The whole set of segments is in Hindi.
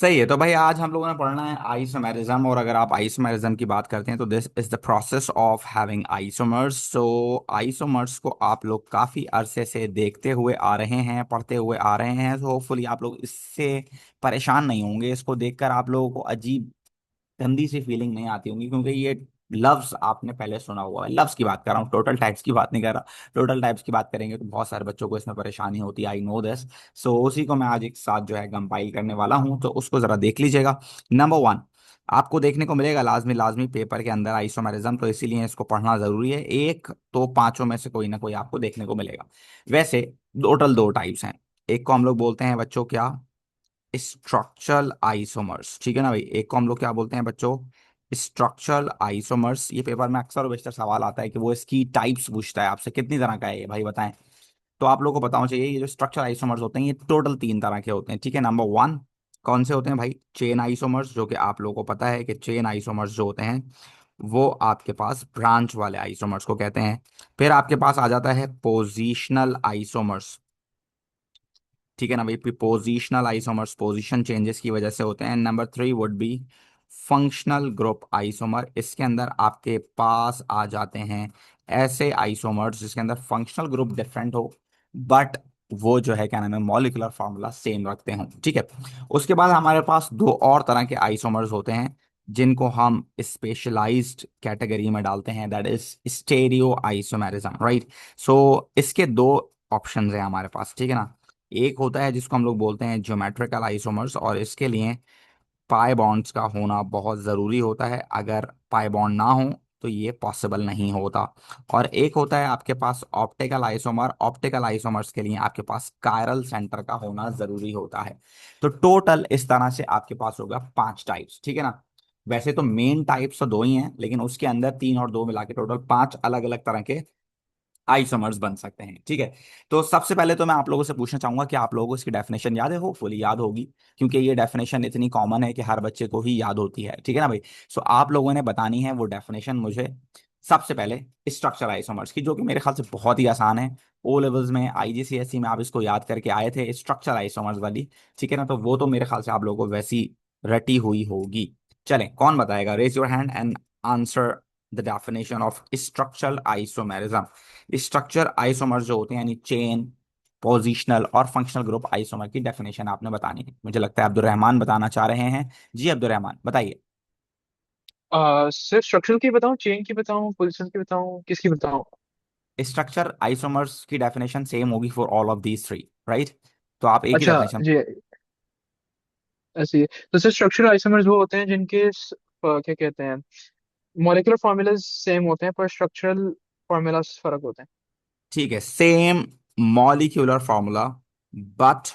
सही है। तो भाई आज हम लोगों ने पढ़ना है आइसोमेरिज्म, और अगर आप आइसोमेरिज्म की बात करते हैं तो this is the process of having isomers. So isomers को आप लोग काफी अरसे से देखते हुए आ रहे हैं, पढ़ते हुए आ रहे हैं। तो होपफुली आप लोग इससे परेशान नहीं होंगे। इसको देखकर आप लोगों को अजीब गंदी सी फीलिंग नहीं आती होंगी, क्योंकि ये लव्स आपने पहले सुना हुआ है। लव्स की बात कर रहा हूँ, टोटल टाइप्स की बात नहीं कर रहा। टोटल टाइप्स की बात करेंगे तो बहुत सारे बच्चों को इसमें परेशानी होती है, आई नो दिस। सो उसी को मैं आज एक साथ जो है कंपाइल करने वाला हूँ, तो उसको जरा देख लीजिएगा। नंबर वन, आपको देखने को मिलेगा लाजमी लाजमी पेपर के अंदर आइसोमेरिज्म, तो इसीलिए इसको पढ़ना जरूरी है। एक तो पांचों में से कोई ना कोई आपको देखने को मिलेगा। वैसे टोटल दो टाइप्स हैं। एक को हम लोग बोलते हैं बच्चों क्या, स्ट्रक्चरल आइसोमर्स। ठीक है ना भाई, एक को हम लोग क्या बोलते हैं बच्चों, स्ट्रक्चरल आइसोमर्स। ये पेपर में अक्सर और बेशतर सवाल आता है कि वो इसकी टाइप्स पूछता है आपसे, कितनी तरह का है ये भाई बताएं। तो आप लोगों को बताना चाहिए, ये जो स्ट्रक्चरल आइसोमर्स होते हैं ये टोटल तीन तरह के होते हैं। ठीक है, नंबर वन कौन से होते हैं भाई, चेन आइसोमर्स, जो कि आप लोगों को पता है कि चेन आइसोमर्स जो होते हैं वो आपके पास ब्रांच वाले आइसोमर्स को कहते हैं। फिर आपके पास आ जाता है पोजिशनल आइसोमर्स। ठीक है ना भाई, पोजिशनल आइसोमर्स पोजीशन चेंजेस की वजह से होते हैं। Number three would be functional group isomer. इसके अंदर आपके पास आ जाते हैं ऐसे आइसोमर्स जिसके अंदर फंक्शनल ग्रुप डिफरेंट हो, बट वो जो है क्या नाम है, मॉलिक्यूलर फॉर्मूला सेम रखते हो। ठीक है। उसके बाद हमारे पास दो और तरह के आइसोमर्स होते हैं जिनको हम स्पेशलाइज्ड कैटेगरी में डालते हैं, that is stereoisomerism, right. So इसके दो ऑप्शंस हैं हमारे पास। ठीक है ना, एक होता है जिसको हम लोग बोलते हैं ज्योमेट्रिकल आइसोमर्स, और इसके लिए पाई बॉन्ड्स का होना बहुत ज़रूरी होता है। अगर पाई बॉन्ड ना हो तो ये पॉसिबल नहीं होता। और एक होता है आपके पास ऑप्टिकल आइसोमर। ऑप्टिकल आइसोमर्स के लिए आपके पास कायरल सेंटर का होना ज़रूरी होता है। तो टोटल इस तरह से आपके पास होगा पांच टाइप्स। ठीक है ना, वैसे तो मेन टाइप्स तो दो ही हैं, लेकिन उसके अंदर तीन और दो मिला के टोटल पांच अलग अलग तरह के आइसोमर्स बन सकते हैं। ठीक है। तो सबसे पहले तो मैं आप लोगों से पूछना चाहूंगा कि आप लोगों को इसकी डेफिनेशन याद है, होपफुली याद होगी, क्योंकि ये डेफिनेशन इतनी कॉमन है कि हर बच्चे को ही याद होती है। ठीक है ना भाई। सो आप लोगों ने बतानी है वो डेफिनेशन मुझे। सबसे पहले स्ट्रक्चर आइसोमर्स की, जो कि मेरे ख्याल से बहुत ही आसान है। ओ लेवल्स में, आईजीसीएसई में आप इसको याद करके आए थे, स्ट्रक्चर आइसोमर्स वाली। ठीक है ना, तो वो तो मेरे ख्याल से आप लोगों को वैसी रटी हुई होगी। चलें, कौन बताएगा, raise your hand and answer the definition of structural isomerism. Structure isomer जो होते हैं यानी चेन, पोजिशनल और फंक्शनल ग्रुप आइसोमर की डेफिनेशन आपने बतानी है। मुझे लगता है अब्दुल रहमान बताना चाह रहे हैं। जी अब्दुल रहमान बताइए। सिर्फ स्ट्रक्चरल की बताऊं, चेन की बताऊं, पोजीशन की बताऊं, किसकी बताऊं? स्ट्रक्चर आइसोमर्स की डेफिनेशन सेम होगी for all of these three, right. तो आप एक ही अच्छा डेफिनेशन। जी, ऐसे ही। तो सिर्फ स्ट्रक्चरल आइसोमर्स वो होते हैं जिनके क्या कहते हैं, मॉलिक्यूलर फार्मूलाज सेम होते हैं पर स्ट्रक्चरल फार्मूलाज फर्क होते हैं। ठीक है, same molecular formula but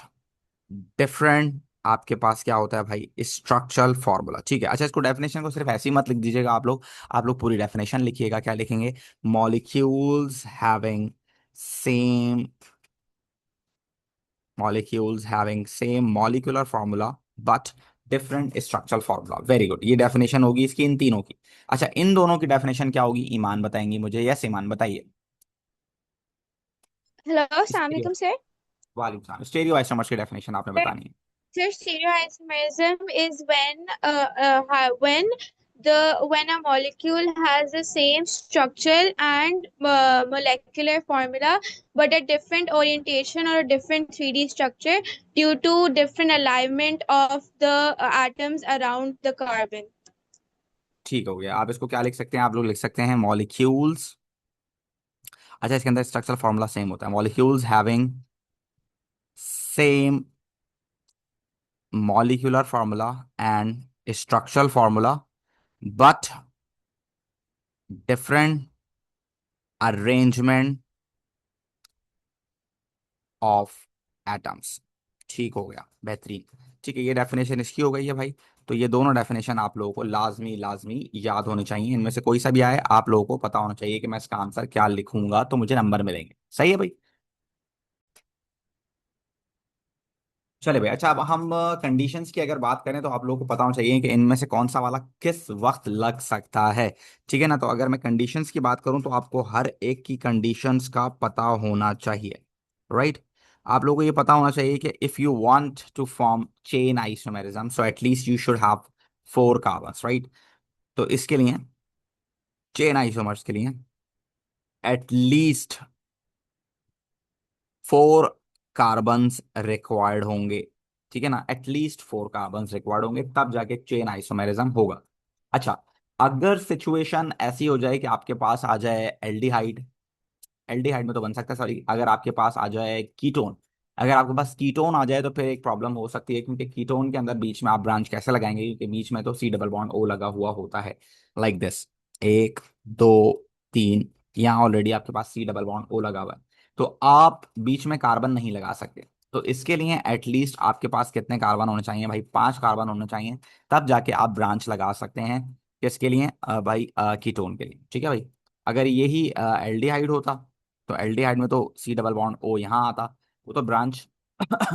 different आपके पास क्या होता है भाई, स्ट्रक्चरल फॉर्मूला। ठीक है। अच्छा, इसको डेफिनेशन को सिर्फ ऐसे ही मत लिख दीजिएगा आप लोग पूरी डेफिनेशन लिखिएगा। क्या लिखेंगे, molecules having same molecules having same molecular formula but different structural formula। Very good, ये डेफिनेशन होगी इसकी इन तीनों की। अच्छा, इन दोनों की डेफिनेशन क्या होगी, ईमान बताएंगी मुझे। यस ईमान बताइए। हेलो, अस्सलाम स्टीरियो, वालेकुम सर। वालेकुम सलाम। स्टीरियो आइसोमर्स की डेफिनेशन आपने बतानी है। Sir, stereoisomerism is when a molecule has the same structure and molecular formula, but a different orientation or a different 3D structure due to different alignment of the atoms around the carbon. ठीक हो गया। आप इसको क्या लिख सकते हैं, आप लोग लिख सकते हैं मॉलिक्यूल्स। अच्छा, इसके अंदर स्ट्रक्चरल फॉर्मूला सेम होता है, molecules having same molecular formula and structural formula but different arrangement of atoms. ठीक हो गया, बेहतरीन। ठीक है, ये डेफिनेशन इसकी हो गई है भाई। तो ये दोनों डेफिनेशन आप लोगों को लाजमी लाजमी याद होने चाहिए। इनमें से कोई सा भी आए आप लोगों को पता होना चाहिए कि मैं इसका आंसर क्या लिखूंगा तो मुझे नंबर मिलेंगे। सही है भाई। चले भाई। अच्छा, अब हम कंडीशंस की अगर बात करें तो आप लोगों को पता होना चाहिए कि इनमें से कौन सा वाला किस वक्त लग सकता है। ठीक है ना, तो अगर मैं कंडीशंस की बात करूं तो आपको हर एक की कंडीशंस का पता होना चाहिए, राइट। आप लोगों को ये पता होना चाहिए कि if you want to form chain isomerism so at least you should have 4 carbons, right. तो इसके लिए, चेन आइसोमर्स के लिए एटलीस्ट 4 कार्बन्स रिक्वायर्ड होंगे, ठीक है ना। एटलीस्ट 4 कार्बन्स रिक्वायर्ड होंगे, तब जाके चेन आइसोमेरिज्म होगा। अच्छा, अगर सिचुएशन ऐसी हो जाए कि आपके पास आ जाए एल्डिहाइड, एल्डिहाइड में तो बन सकता है, सॉरी, अगर आपके पास आ जाए कीटोन, अगर आपके पास कीटोन आ जाए तो फिर एक प्रॉब्लम हो सकती है, क्योंकि कीटोन के अंदर बीच में आप ब्रांच कैसे लगाएंगे, क्योंकि बीच में तो सी डबल बॉन्ड ओ लगा हुआ होता है, लाइक दिस, 1 2 3, यहाँ ऑलरेडी आपके पास सी डबल बॉन्ड ओ लगा हुआ है, तो आप बीच में कार्बन नहीं लगा सकते। तो इसके लिए एटलीस्ट आपके पास कितने कार्बन होने चाहिए भाई, 5 कार्बन होने चाहिए, तब जाके आप ब्रांच लगा सकते हैं। किसके लिए? भाई कीटोन के लिए, ठीक है भाई। अगर यही एल्डिहाइड होता, तो एल्डिहाइड में तो सी डबल बॉन्ड ओ यहाँ आता, वो तो ब्रांच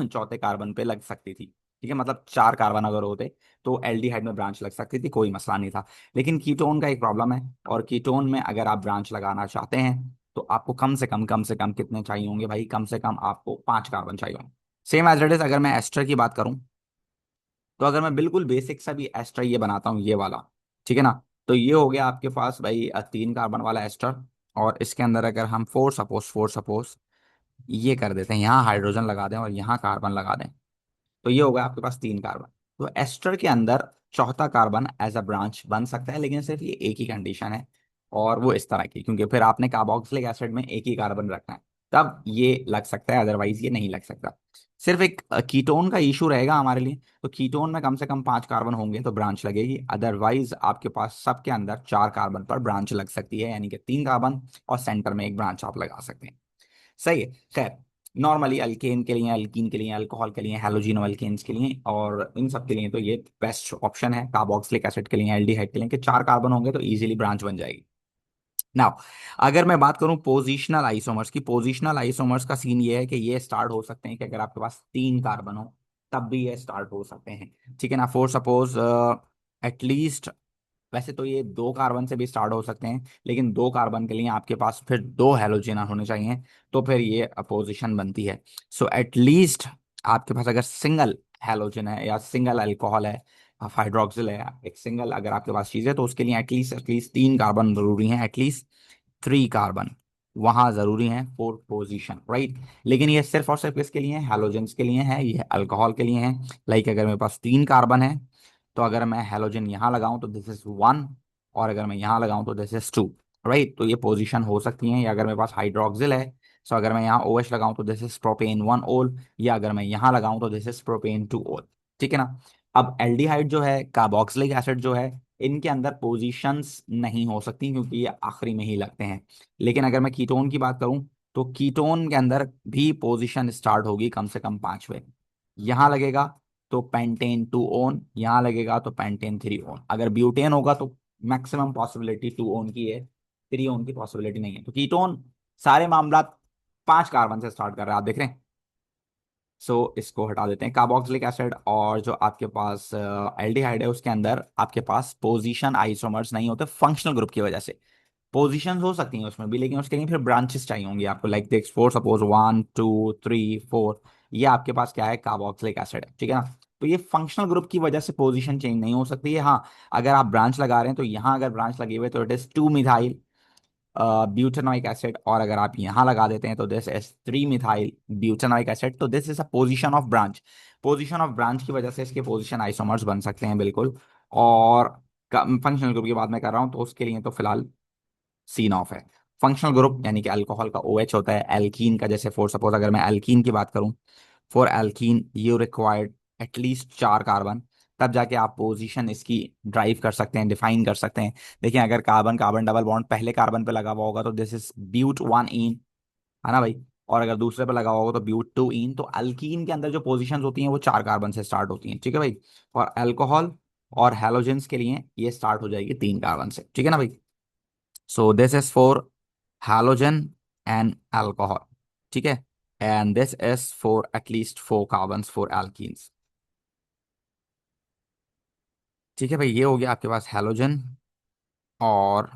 चौथे कार्बन पे लग सकती थी, ठीक है, मतलब 4 कार्बन अगर होते तो एल्डिहाइड में ब्रांच लग सकती थी, कोई मसला नहीं था। लेकिन कीटोन का एक प्रॉब्लम है, और कीटोन में अगर आप ब्रांच लगाना चाहते हैं तो आपको कम से कम कितने चाहिए होंगे भाई, कम से कम आपको 5 कार्बन चाहिए होंगे। सेम एज इट इज अगर मैं एस्टर की बात करूं, तो अगर मैं बिल्कुल बेसिक सा भी एस्टर ये बनाता हूँ, ये वाला, ठीक है ना, तो ये हो गया आपके पास भाई 3 कार्बन वाला एस्टर। और इसके अंदर अगर हम फोर सपोज ये कर देते हैं, यहाँ हाइड्रोजन लगा दें और यहाँ कार्बन लगा दें, तो ये होगा आपके पास 3 कार्बन। तो एस्टर के अंदर चौथा कार्बन एज अ ब्रांच बन सकता है, लेकिन सिर्फ ये एक ही कंडीशन है, और वो इस तरह की, क्योंकि फिर आपने कार्बोक्सिलिक एसिड में एक ही कार्बन रखना है, तब ये लग सकता है, अदरवाइज ये नहीं लग सकता। सिर्फ एक कीटोन का इशू रहेगा हमारे लिए, तो कीटोन में कम से कम 5 कार्बन होंगे तो ब्रांच लगेगी, अदरवाइज आपके पास सबके अंदर 4 कार्बन पर ब्रांच लग सकती है, यानी कि 3 कार्बन, और सेंटर में एक ब्रांच आप लगा सकते हैं। सही है। खैर, नॉर्मली अल्केन के लिए, अल्कीन के लिए, अल्कोहल के लिए, हैलोजिनो अल्केन्स के लिए और इन सब के लिए तो ये बेस्ट ऑप्शन है, कार्बोक्सिलिक एसिड के लिए, एल्डिहाइड के लिए, कि 4 कार्बन होंगे तो इजीली ब्रांच बन जाएगी। नाउ, अगर मैं बात करूं पोजिशनल आइसोमर्स की, पोजिशनल आइसोमर्स का सीन ये है कि ये स्टार्ट हो सकते हैं कि अगर आपके पास 3 कार्बन हो तब भी ये स्टार्ट हो सकते हैं, ठीक है ना। फॉर सपोज एटलीस्ट, वैसे तो ये 2 कार्बन से भी स्टार्ट हो सकते हैं, लेकिन 2 कार्बन के लिए आपके पास फिर 2 हैलोजन होने चाहिए, तो फिर ये अपोजिशन बनती है। सो एटलीस्ट आपके पास अगर सिंगल हैलोजन है या सिंगल अल्कोहल है, हाइड्रोक्सिल है, एक सिंगल अगर आपके पास चीज़ है, तो उसके लिए एटलीस्ट एटलीस्ट 3 कार्बन जरूरी हैं, एटलीस्ट 3 कार्बन वहां जरूरी है फॉर पोजीशन, राइट। लेकिन ये सिर्फ और सिर्फ किसके लिए है? हैलोजेंस के लिए है, ये अल्कोहल के लिए है। लाइक अगर मेरे पास 3 कार्बन है, तो अगर मैं हैलोजन यहाँ लगाऊं तो दिस इज 1, और अगर मैं यहाँ लगाऊं तो दिस इज 2, राइट। तो ये पोजीशन हो सकती है, या अगर मेरे पास हाइड्रोक्सिल है, सो अगर मैं यहाँ ओ एच लगाऊं तो दिस इज प्रोपेन 1 ओल, या अगर मैं यहाँ लगाऊं तो दिस इज प्रोपेन 2 ओल, ठीक है ना। अब एल्डिहाइड जो है, कार्बोक्सिलिक एसिड जो है, इनके अंदर पोजीशंस नहीं हो सकती, क्योंकि ये आखिरी में ही लगते हैं। लेकिन अगर मैं कीटोन की बात करूं, तो कीटोन के अंदर भी पोजीशन स्टार्ट होगी कम से कम 5वें। यहाँ लगेगा तो पेंटेन 2 ओन, यहाँ लगेगा तो पेंटेन 3 ओन। अगर ब्यूटेन होगा तो मैक्सिमम पॉसिबिलिटी 2 ओन की है, 3 ओन की पॉसिबिलिटी नहीं है। तो कीटोन सारे मामला 5 कार्बन से स्टार्ट कर रहा है, आप देख रहे हैं। सो इसको हटा देते हैं, कार्बोक्सिलिक एसिड और जो आपके पास एल्डिहाइड है, उसके अंदर आपके पास पोजीशन आइसोमर्स नहीं होते फंक्शनल ग्रुप की वजह से। पोजीशंस हो सकती हैं उसमें भी, लेकिन उसके लिए फिर ब्रांचेस चाहिए होंगी आपको, लाइक दिस, फोर सपोज 1 2 3 4, ये आपके पास क्या है? कार्बोक्सिलिक एसिड है, ठीक है ना। तो ये फंक्शनल ग्रुप की वजह से पोजीशन चेंज नहीं हो सकती है। हाँ, अगर आप ब्रांच लगा रहे हैं तो यहाँ अगर ब्रांच लगी हुई है तो it is 2 methyl butanoic acid, और अगर आप यहाँ लगा देते हैं तो this is 3 methyl butanoic acid, तो this is a position of branch. Position of branch की वजह से इसके पोजीशन आइसोमर्स बन सकते हैं, बिल्कुल। और फंक्शनल ग्रुप की बात मैं कर रहा हूँ, तो उसके लिए तो फिलहाल सीन ऑफ है। फंक्शनल ग्रुप यानी कि अल्कोहल का OH होता है, एल्कीन का, जैसे फॉर सपोज अगर मैं एल्कीन की बात करूं, for alkene you required at least 4 carbon, तब जाके आप पोजीशन इसकी ड्राइव कर सकते हैं, डिफाइन कर सकते हैं। देखिए, अगर कार्बन कार्बन डबल बॉन्ड पहले कार्बन पे लगा हुआ होगा तो दिस इज ब्यूट 1 इन, है ना भाई, और अगर दूसरे पे लगा हुआ होगा तो ब्यूट 2 इन। तो अल्कीन के अंदर जो पोजीशंस होती हैं वो 4 कार्बन से स्टार्ट होती हैं, ठीक है भाई। और अल्कोहल और हैलोजेंस के लिए ये स्टार्ट हो जाएगी 3 कार्बन से, ठीक है ना भाई। So this is for halogen and alcohol, ठीक है, and this is for at least 4 carbons for alkenes, ठीक है भाई। ये हो गया आपके पास हैलोजन और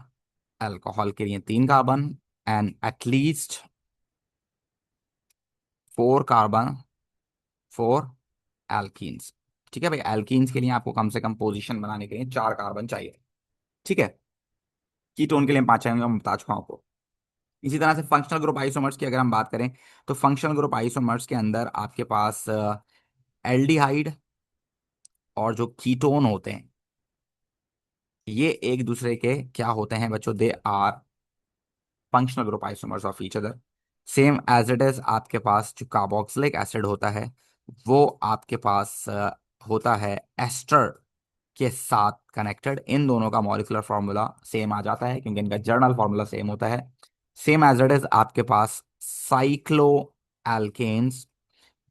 अल्कोहल के लिए 3 carbon, and at least 4 carbon, 4 alkenes. ठीक है भाई, एल्कीन्स के लिए आपको कम से कम पोजीशन बनाने के लिए 4 कार्बन चाहिए। ठीक है, कीटोन के लिए 5 चाहिए, मैं बता चुका हूं आपको। इसी तरह से फंक्शनल ग्रुप आइसोमर्स की अगर हम बात करें, तो फंक्शनल ग्रुप आइसोमर्स के अंदर आपके पास एल्डिहाइड और जो कीटोन होते हैं, ये एक दूसरे के क्या होते हैं बच्चों, they are functional group isomers of each other. Same as it is आपके पास जो कार्बोक्सिलिक एसिड होता है, वो आपके पास होता है एस्टर के साथ कनेक्टेड। इन दोनों का मॉलिक्यूलर फार्मूला सेम आ जाता है क्योंकि इनका जर्नल फार्मूला सेम होता है। सेम एज इट इज आपके पास साइक्लो एल्केन्स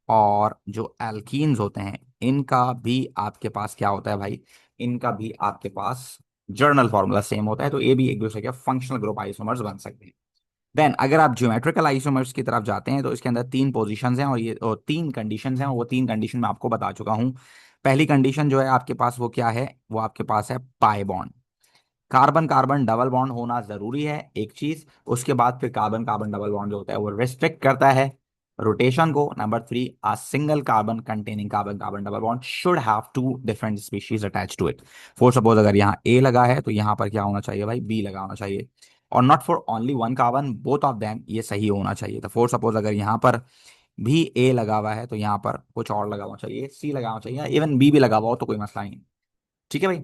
और जो एल्कीन्स होते हैं, इनका भी आपके पास क्या होता है भाई, इनका भी आपके पास जर्नल फार्मूला सेम होता है। तो ये भी एक दूसरे के फंक्शनल ग्रुप आइसोमर्स बन सकते हैं। देन अगर आप ज्योमेट्रिकल आइसोमर्स की तरफ जाते हैं, तो इसके अंदर 3 पोजीशंस हैं और ये और 3 कंडीशंस हैं, और वो 3 कंडीशन मैं आपको बता चुका हूं। पहली कंडीशन जो है आपके पास वो क्या है, वो आपके पास है pi bond. Carbon carbon double bond होना जरूरी है एक चीज। उसके बाद फिर कार्बन कार्बन डबल बॉन्ड जो होता है वो रिस्ट्रिक्ट करता है रोटेशन को। Number 3, a single carbon containing carbon carbon double bond should have 2 different species attached to it। For suppose अगर यहाँ A लगा है तो यहाँ पर क्या होना चाहिए भाई, B लगा होना चाहिए। और not for only one carbon, both of them, ये सही होना चाहिए। तो फॉर सपोज अगर यहाँ पर भी A लगा हुआ है तो यहाँ पर कुछ और लगा होना चाहिए, C लगा होना चाहिए, इवन B भी लगा हुआ हो तो कोई मसला नहीं। ठीक है भाई,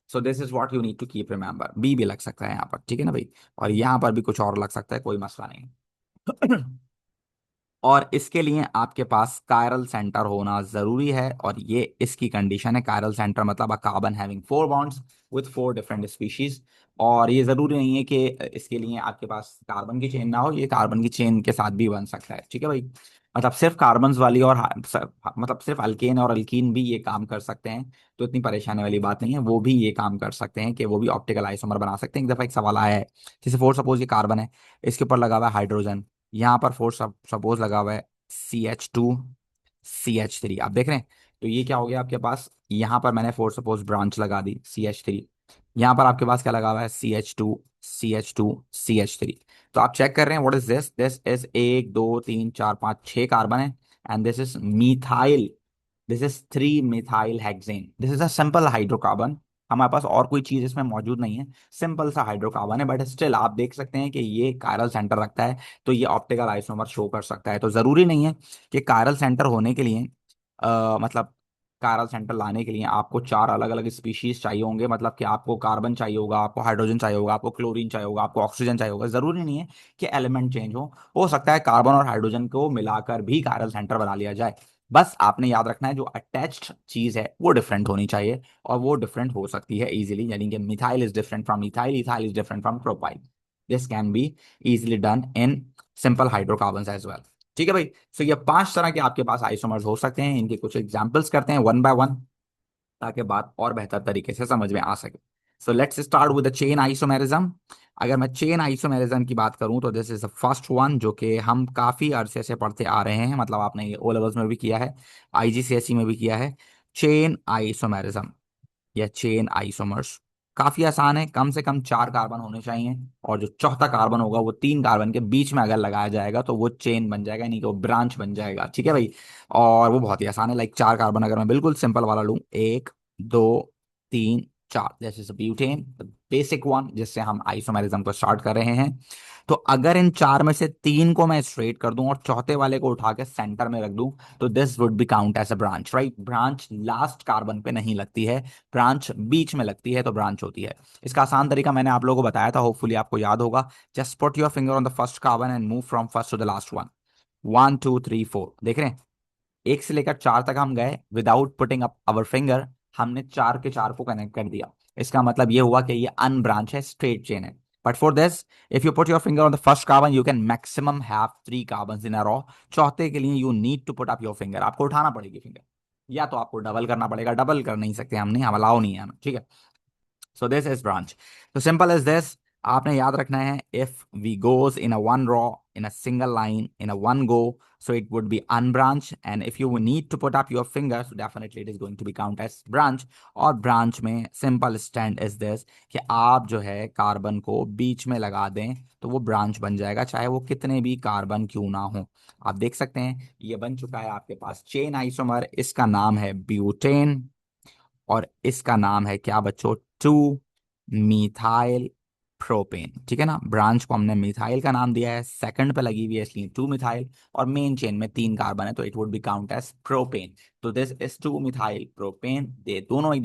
so this is what you need to keep remember. B भी लग सकता है यहाँ पर, ठीक है ना भाई, और यहाँ पर भी कुछ और लग सकता है, कोई मसला नहीं। और इसके लिए आपके पास कायरल सेंटर होना जरूरी है, और ये इसकी कंडीशन है। कायरल सेंटर मतलब अ carbon having 4 bonds with 4 different species. और ये जरूरी नहीं है कि इसके लिए आपके पास कार्बन की चेन ना हो, ये कार्बन की चेन के साथ भी बन सकता है। ठीक है भाई, मतलब सिर्फ कार्बन्स वाली और मतलब सिर्फ अल्केन और अल्कीन भी ये काम कर सकते हैं, तो इतनी परेशानी वाली बात नहीं है। वो भी ये काम कर सकते हैं कि वो भी ऑप्टिकल आइसोमर बना सकते हैं। एक दफा एक सवाल आया है, जैसे फोर सपोज ये कार्बन है, इसके ऊपर लगा हुआ है हाइड्रोजन, यहाँ पर फोर सपोज लगा हुआ है CH2CH3, आप देख रहे हैं। तो ये क्या हो गया आपके पास, यहाँ पर मैंने फोर सपोज ब्रांच लगा दी CH3, यहाँ पर आपके पास क्या लगा हुआ है CH2CH2CH3। तो आप चेक कर रहे हैं what is this, this is 1 2 3 4 5 6 carbon है, and this is methyl, this is 3 methyl hexane, this is a simple hydrocarbon. हमारे पास और कोई चीज इसमें मौजूद नहीं है, सिंपल सा हाइड्रोकार्बन है, बट स्टिल आप देख सकते हैं कि ये कायरल सेंटर रखता है, तो ये ऑप्टिकल आइसोमर शो कर सकता है। तो जरूरी नहीं है कि कायरल सेंटर होने के लिए मतलब कायरल सेंटर लाने के लिए आपको 4 अलग अलग स्पीशीज चाहिए होंगे, मतलब कि आपको कार्बन चाहिए होगा, आपको हाइड्रोजन चाहिए होगा, आपको क्लोरीन चाहिए होगा, आपको ऑक्सीजन चाहिए होगा। जरूरी नहीं है कि एलिमेंट चेंज हो सकता है कार्बन और हाइड्रोजन को मिलाकर भी कायरल सेंटर बना लिया जाए। बस आपने याद रखना है जो अटैच्ड चीज है वो डिफरेंट होनी चाहिए, और वो डिफरेंट हो सकती है इजीली, यानी कि methyl is different from methyl, ethyl is different from propyl. This can be easily done in simple hydrocarbons as well. ठीक है भाई, सो ये 5 तरह के आपके पास आइसोमर्स हो सकते हैं। इनके कुछ एग्जांपल्स करते हैं वन बाय वन, ताकि बात और बेहतर तरीके से समझ में आ सके। So let's start with the chain isomerism. अगर मैं चेन आइसोमेरिज्म की बात करूं तो this is the first one, जो कि हम काफी अरसे से पढ़ते आ रहे हैं, मतलब आपने ये ओ लेवल्स में भी किया है, IGCSE में भी किया है। चेन आइसोमेरिज्म या चेन आइसोमर्स काफी आसान है, कम से कम 4 कार्बन होने चाहिए, और जो चौथा कार्बन होगा वो 3 कार्बन के बीच में अगर लगाया जाएगा तो वो चेन बन जाएगा, नहीं कि वो ब्रांच बन जाएगा। ठीक है भाई, और वो बहुत ही आसान है। लाइक 4 कार्बन अगर मैं बिल्कुल सिंपल वाला लूं, 1 2 3 4, this is butane, basic one जिससे हम आइसोमेरिज्म को स्टार्ट कर रहे हैं। तो अगर इन 4 में से 3 को मैं स्ट्रेट कर दूं और चौथे वाले को उठा के सेंटर में रख दूं, तो this would be count as a branch, right. Branch last carbon पे नहीं लगती है, ब्रांच बीच में लगती है, तो ब्रांच होती है। इसका आसान तरीका मैंने आप लोगों को बताया था, होपफुली आपको याद होगा। Just put your finger on the first carbon and move from first to the last one. 1 2 3 4, देख रहे हैं, 1 से लेकर 4 तक हम गए without putting up our finger, हमने 4 के 4 को कनेक्ट कर दिया। इसका मतलब ये हुआ कि ये अनब्रांच है, स्ट्रेट चेन है। But for this, if you put your finger on the first carbon, you can maximum have 3 carbon in a row. चौथे के लिए you need to put up your finger, आपको उठाना पड़ेगी फिंगर, या तो आपको डबल करना पड़ेगा, डबल कर नहीं सकते हमने, हम अलाउ नहीं है हमें। ठीक है, सो दिस इज ब्रांच। तो सिंपल इज दिस, आपने याद रखना है, if we goes in a one row in a single line in a one go, so it would be unbranch, and if you need to put up your finger, so definitely it is going to be count as branch. और branch में simple stand is this कि आप जो है कार्बन को बीच में लगा दें तो वो ब्रांच बन जाएगा, चाहे वो कितने भी कार्बन क्यों ना हो। आप देख सकते हैं ये बन चुका है आपके पास चेन आइसोमर, इसका नाम है ब्यूटेन, और इसका नाम है क्या बच्चों, टू मिथाइल प्रोपेन। ठीक है ना, ब्रांच को हमने मिथाइल का नाम दिया है, सेकंड पे लगी हुई है इसलिए टू मिथाइल, और मेन चेन में 3 कार्बन है तो it would be count as propane. तो this is two methyl propane. ये दोनों एक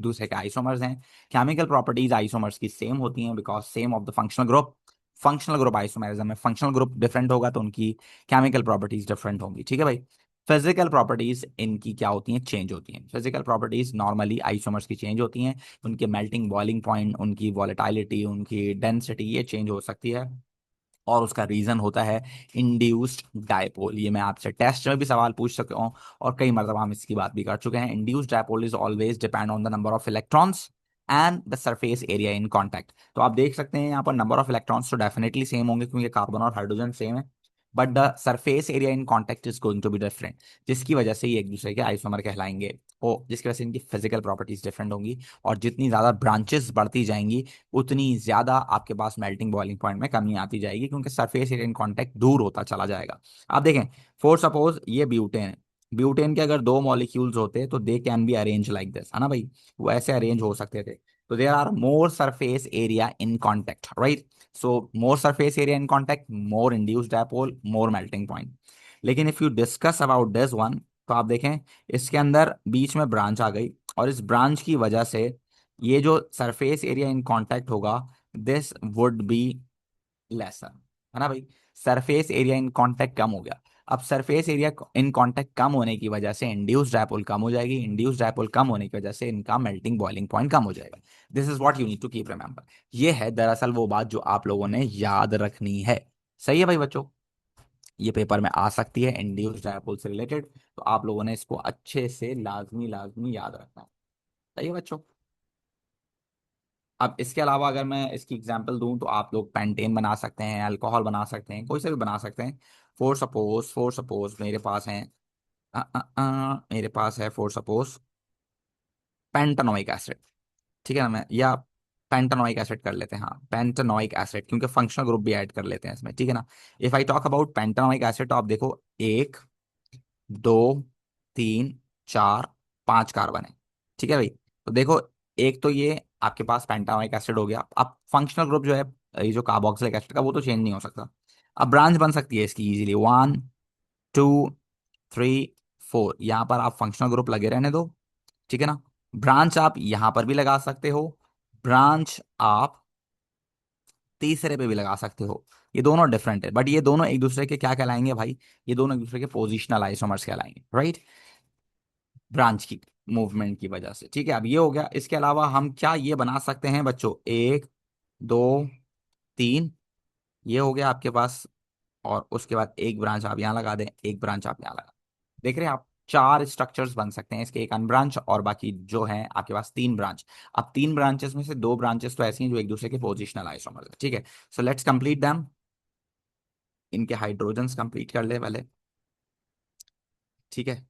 दूसरे के आइसोमर्स हैं। केमिकल प्रॉपर्टीज आइसोमर्स की सेम होती हैं because same of the functional group. Functional group isomerism में फंक्शनल ग्रुप डिफरेंट होगा तो उनकी केमिकल प्रॉपर्टीज डिफरेंट होंगी। ठीक है भाई। फिजिकल प्रॉपर्टीज इनकी क्या होती हैं, चेंज होती हैं। फिजिकल प्रॉपर्टीज नॉर्मली आइसोमर्स की चेंज होती हैं, उनके मेल्टिंग बॉइलिंग पॉइंट, उनकी वॉलेटिलिटी, उनकी डेंसिटी ये चेंज हो सकती है, और उसका रीजन होता है इंड्यूस्ड डायपोल। ये मैं आपसे टेस्ट में भी सवाल पूछ सकता हूँ और कई मरतबा हम इसकी बात भी कर चुके हैं। Induced dipole is always depend on the number of electrons and the surface area in contact. तो आप देख सकते हैं यहाँ पर नंबर ऑफ इलेक्ट्रॉन्स तो डेफिनेटली सेम होंगे क्योंकि कार्बन और हाइड्रोजन सेम है, but the surface area in contact is going to be different, जिसकी वजह से ये एक दूसरे के आइसोमर कहलाएंगे, ओ जिसकी वजह से इनकी फिजिकल प्रॉपर्टीज डिफरेंट होंगी। और जितनी ज्यादा ब्रांचेस बढ़ती जाएंगी उतनी ज्यादा आपके पास मेल्टिंग बॉइलिंग पॉइंट में कमी आती जाएगी क्योंकि सरफेस एरिया इन कांटेक्ट दूर होता चला जाएगा। आप देखें, फॉर सपोज ये ब्यूटेन है, ब्यूटेन के अगर 2 मॉलिक्यूल्स होते तो they can be arrange like this, है ना भाई, वो ऐसे अरेंज हो सकते थे। तो there are more surface area in contact, right. So more surface area in contact, more induced dipole, more melting point. लेकिन if you discuss about this one, तो आप देखें इसके अंदर बीच में ब्रांच आ गई, और इस ब्रांच की वजह से ये जो सरफेस एरिया इन कांटेक्ट होगा दिस वुड बी लेसर, है ना भाई। सरफेस एरिया इन कांटेक्ट कम हो गया। अब सरफेस एरिया इन कांटेक्ट कम होने की वजह से इंड्यूस्ड डायपोल कम हो जाएगी, इंड्यूस्ड डायपोल कम होने की वजह से इनका मेल्टिंग बॉइलिंग पॉइंट कम हो जाएगा। This is what you need to keep remember. ये है दरअसल वो बात जो आप लोगों ने याद रखनी है। सही है भाई बच्चों, ये पेपर में आ सकती है इंड्यूस्ड डायपोल से रिलेटेड, तो आप लोगों ने इसको अच्छे से लाजमी लाजमी याद रखना है। सही है बच्चों। अब इसके अलावा अगर मैं इसकी एग्जांपल दूं तो आप लोग पेंटेन बना सकते हैं, अल्कोहल बना सकते हैं, कोई सा भी बना सकते हैं। फॉर सपोज मेरे पास है मेरे पास है फॉर सपोज पेंटानोइक एसिड। ठीक है ना, मैं या पेंटानोइक एसिड कर लेते हैं, हाँ पेंटानोइक एसिड, क्योंकि फंक्शनल ग्रुप भी ऐड कर लेते हैं इसमें। ठीक है ना। If I talk about pentanoic acid तो आप देखो 1, 2, 3, 4, 5 कार्बन है। ठीक है भाई। तो देखो एक तो ये आपके पास पेंटानोइक एसिड हो गया। अब फंक्शनल ग्रुप जो है ये जो कार्बोक्सिलिक एसिड का वो तो चेंज नहीं हो सकता। अब ब्रांच बन सकती है इसकी इजीली, 1, 2, 3, 4, यहाँ पर आप फंक्शनल ग्रुप लगे रहने दो। ठीक है ना। ब्रांच आप यहां पर भी लगा सकते हो, ब्रांच आप तीसरे पे भी लगा सकते हो। ये दोनों डिफरेंट है बट ये दोनों एक दूसरे के क्या कहलाएंगे भाई, ये दोनों एक दूसरे के पोजिशनल आइसोमर्स कहलाएंगे, राइट, ब्रांच की मूवमेंट की वजह से। ठीक है, अब ये हो गया। इसके अलावा हम क्या ये बना सकते हैं बच्चों, 1, 2, 3, ये हो गया आपके पास, और उसके बाद एक ब्रांच आप यहाँ लगा दें, एक ब्रांच आप यहाँ लगा देख रहे हैं आप, 4 स्ट्रक्चर्स बन सकते हैं इसके, एक अनब्रांच और बाकी जो है आपके पास 3 ब्रांच। अब 3 ब्रांचेस में से 2 ब्रांचेस तो ऐसी हैं जो एक दूसरे के पोजिशनल आइसोमर्स है। ठीक है, सो लेट्स कंप्लीट दैम। इनके हाइड्रोजन्स कंप्लीट कर ले पहले। ठीक है,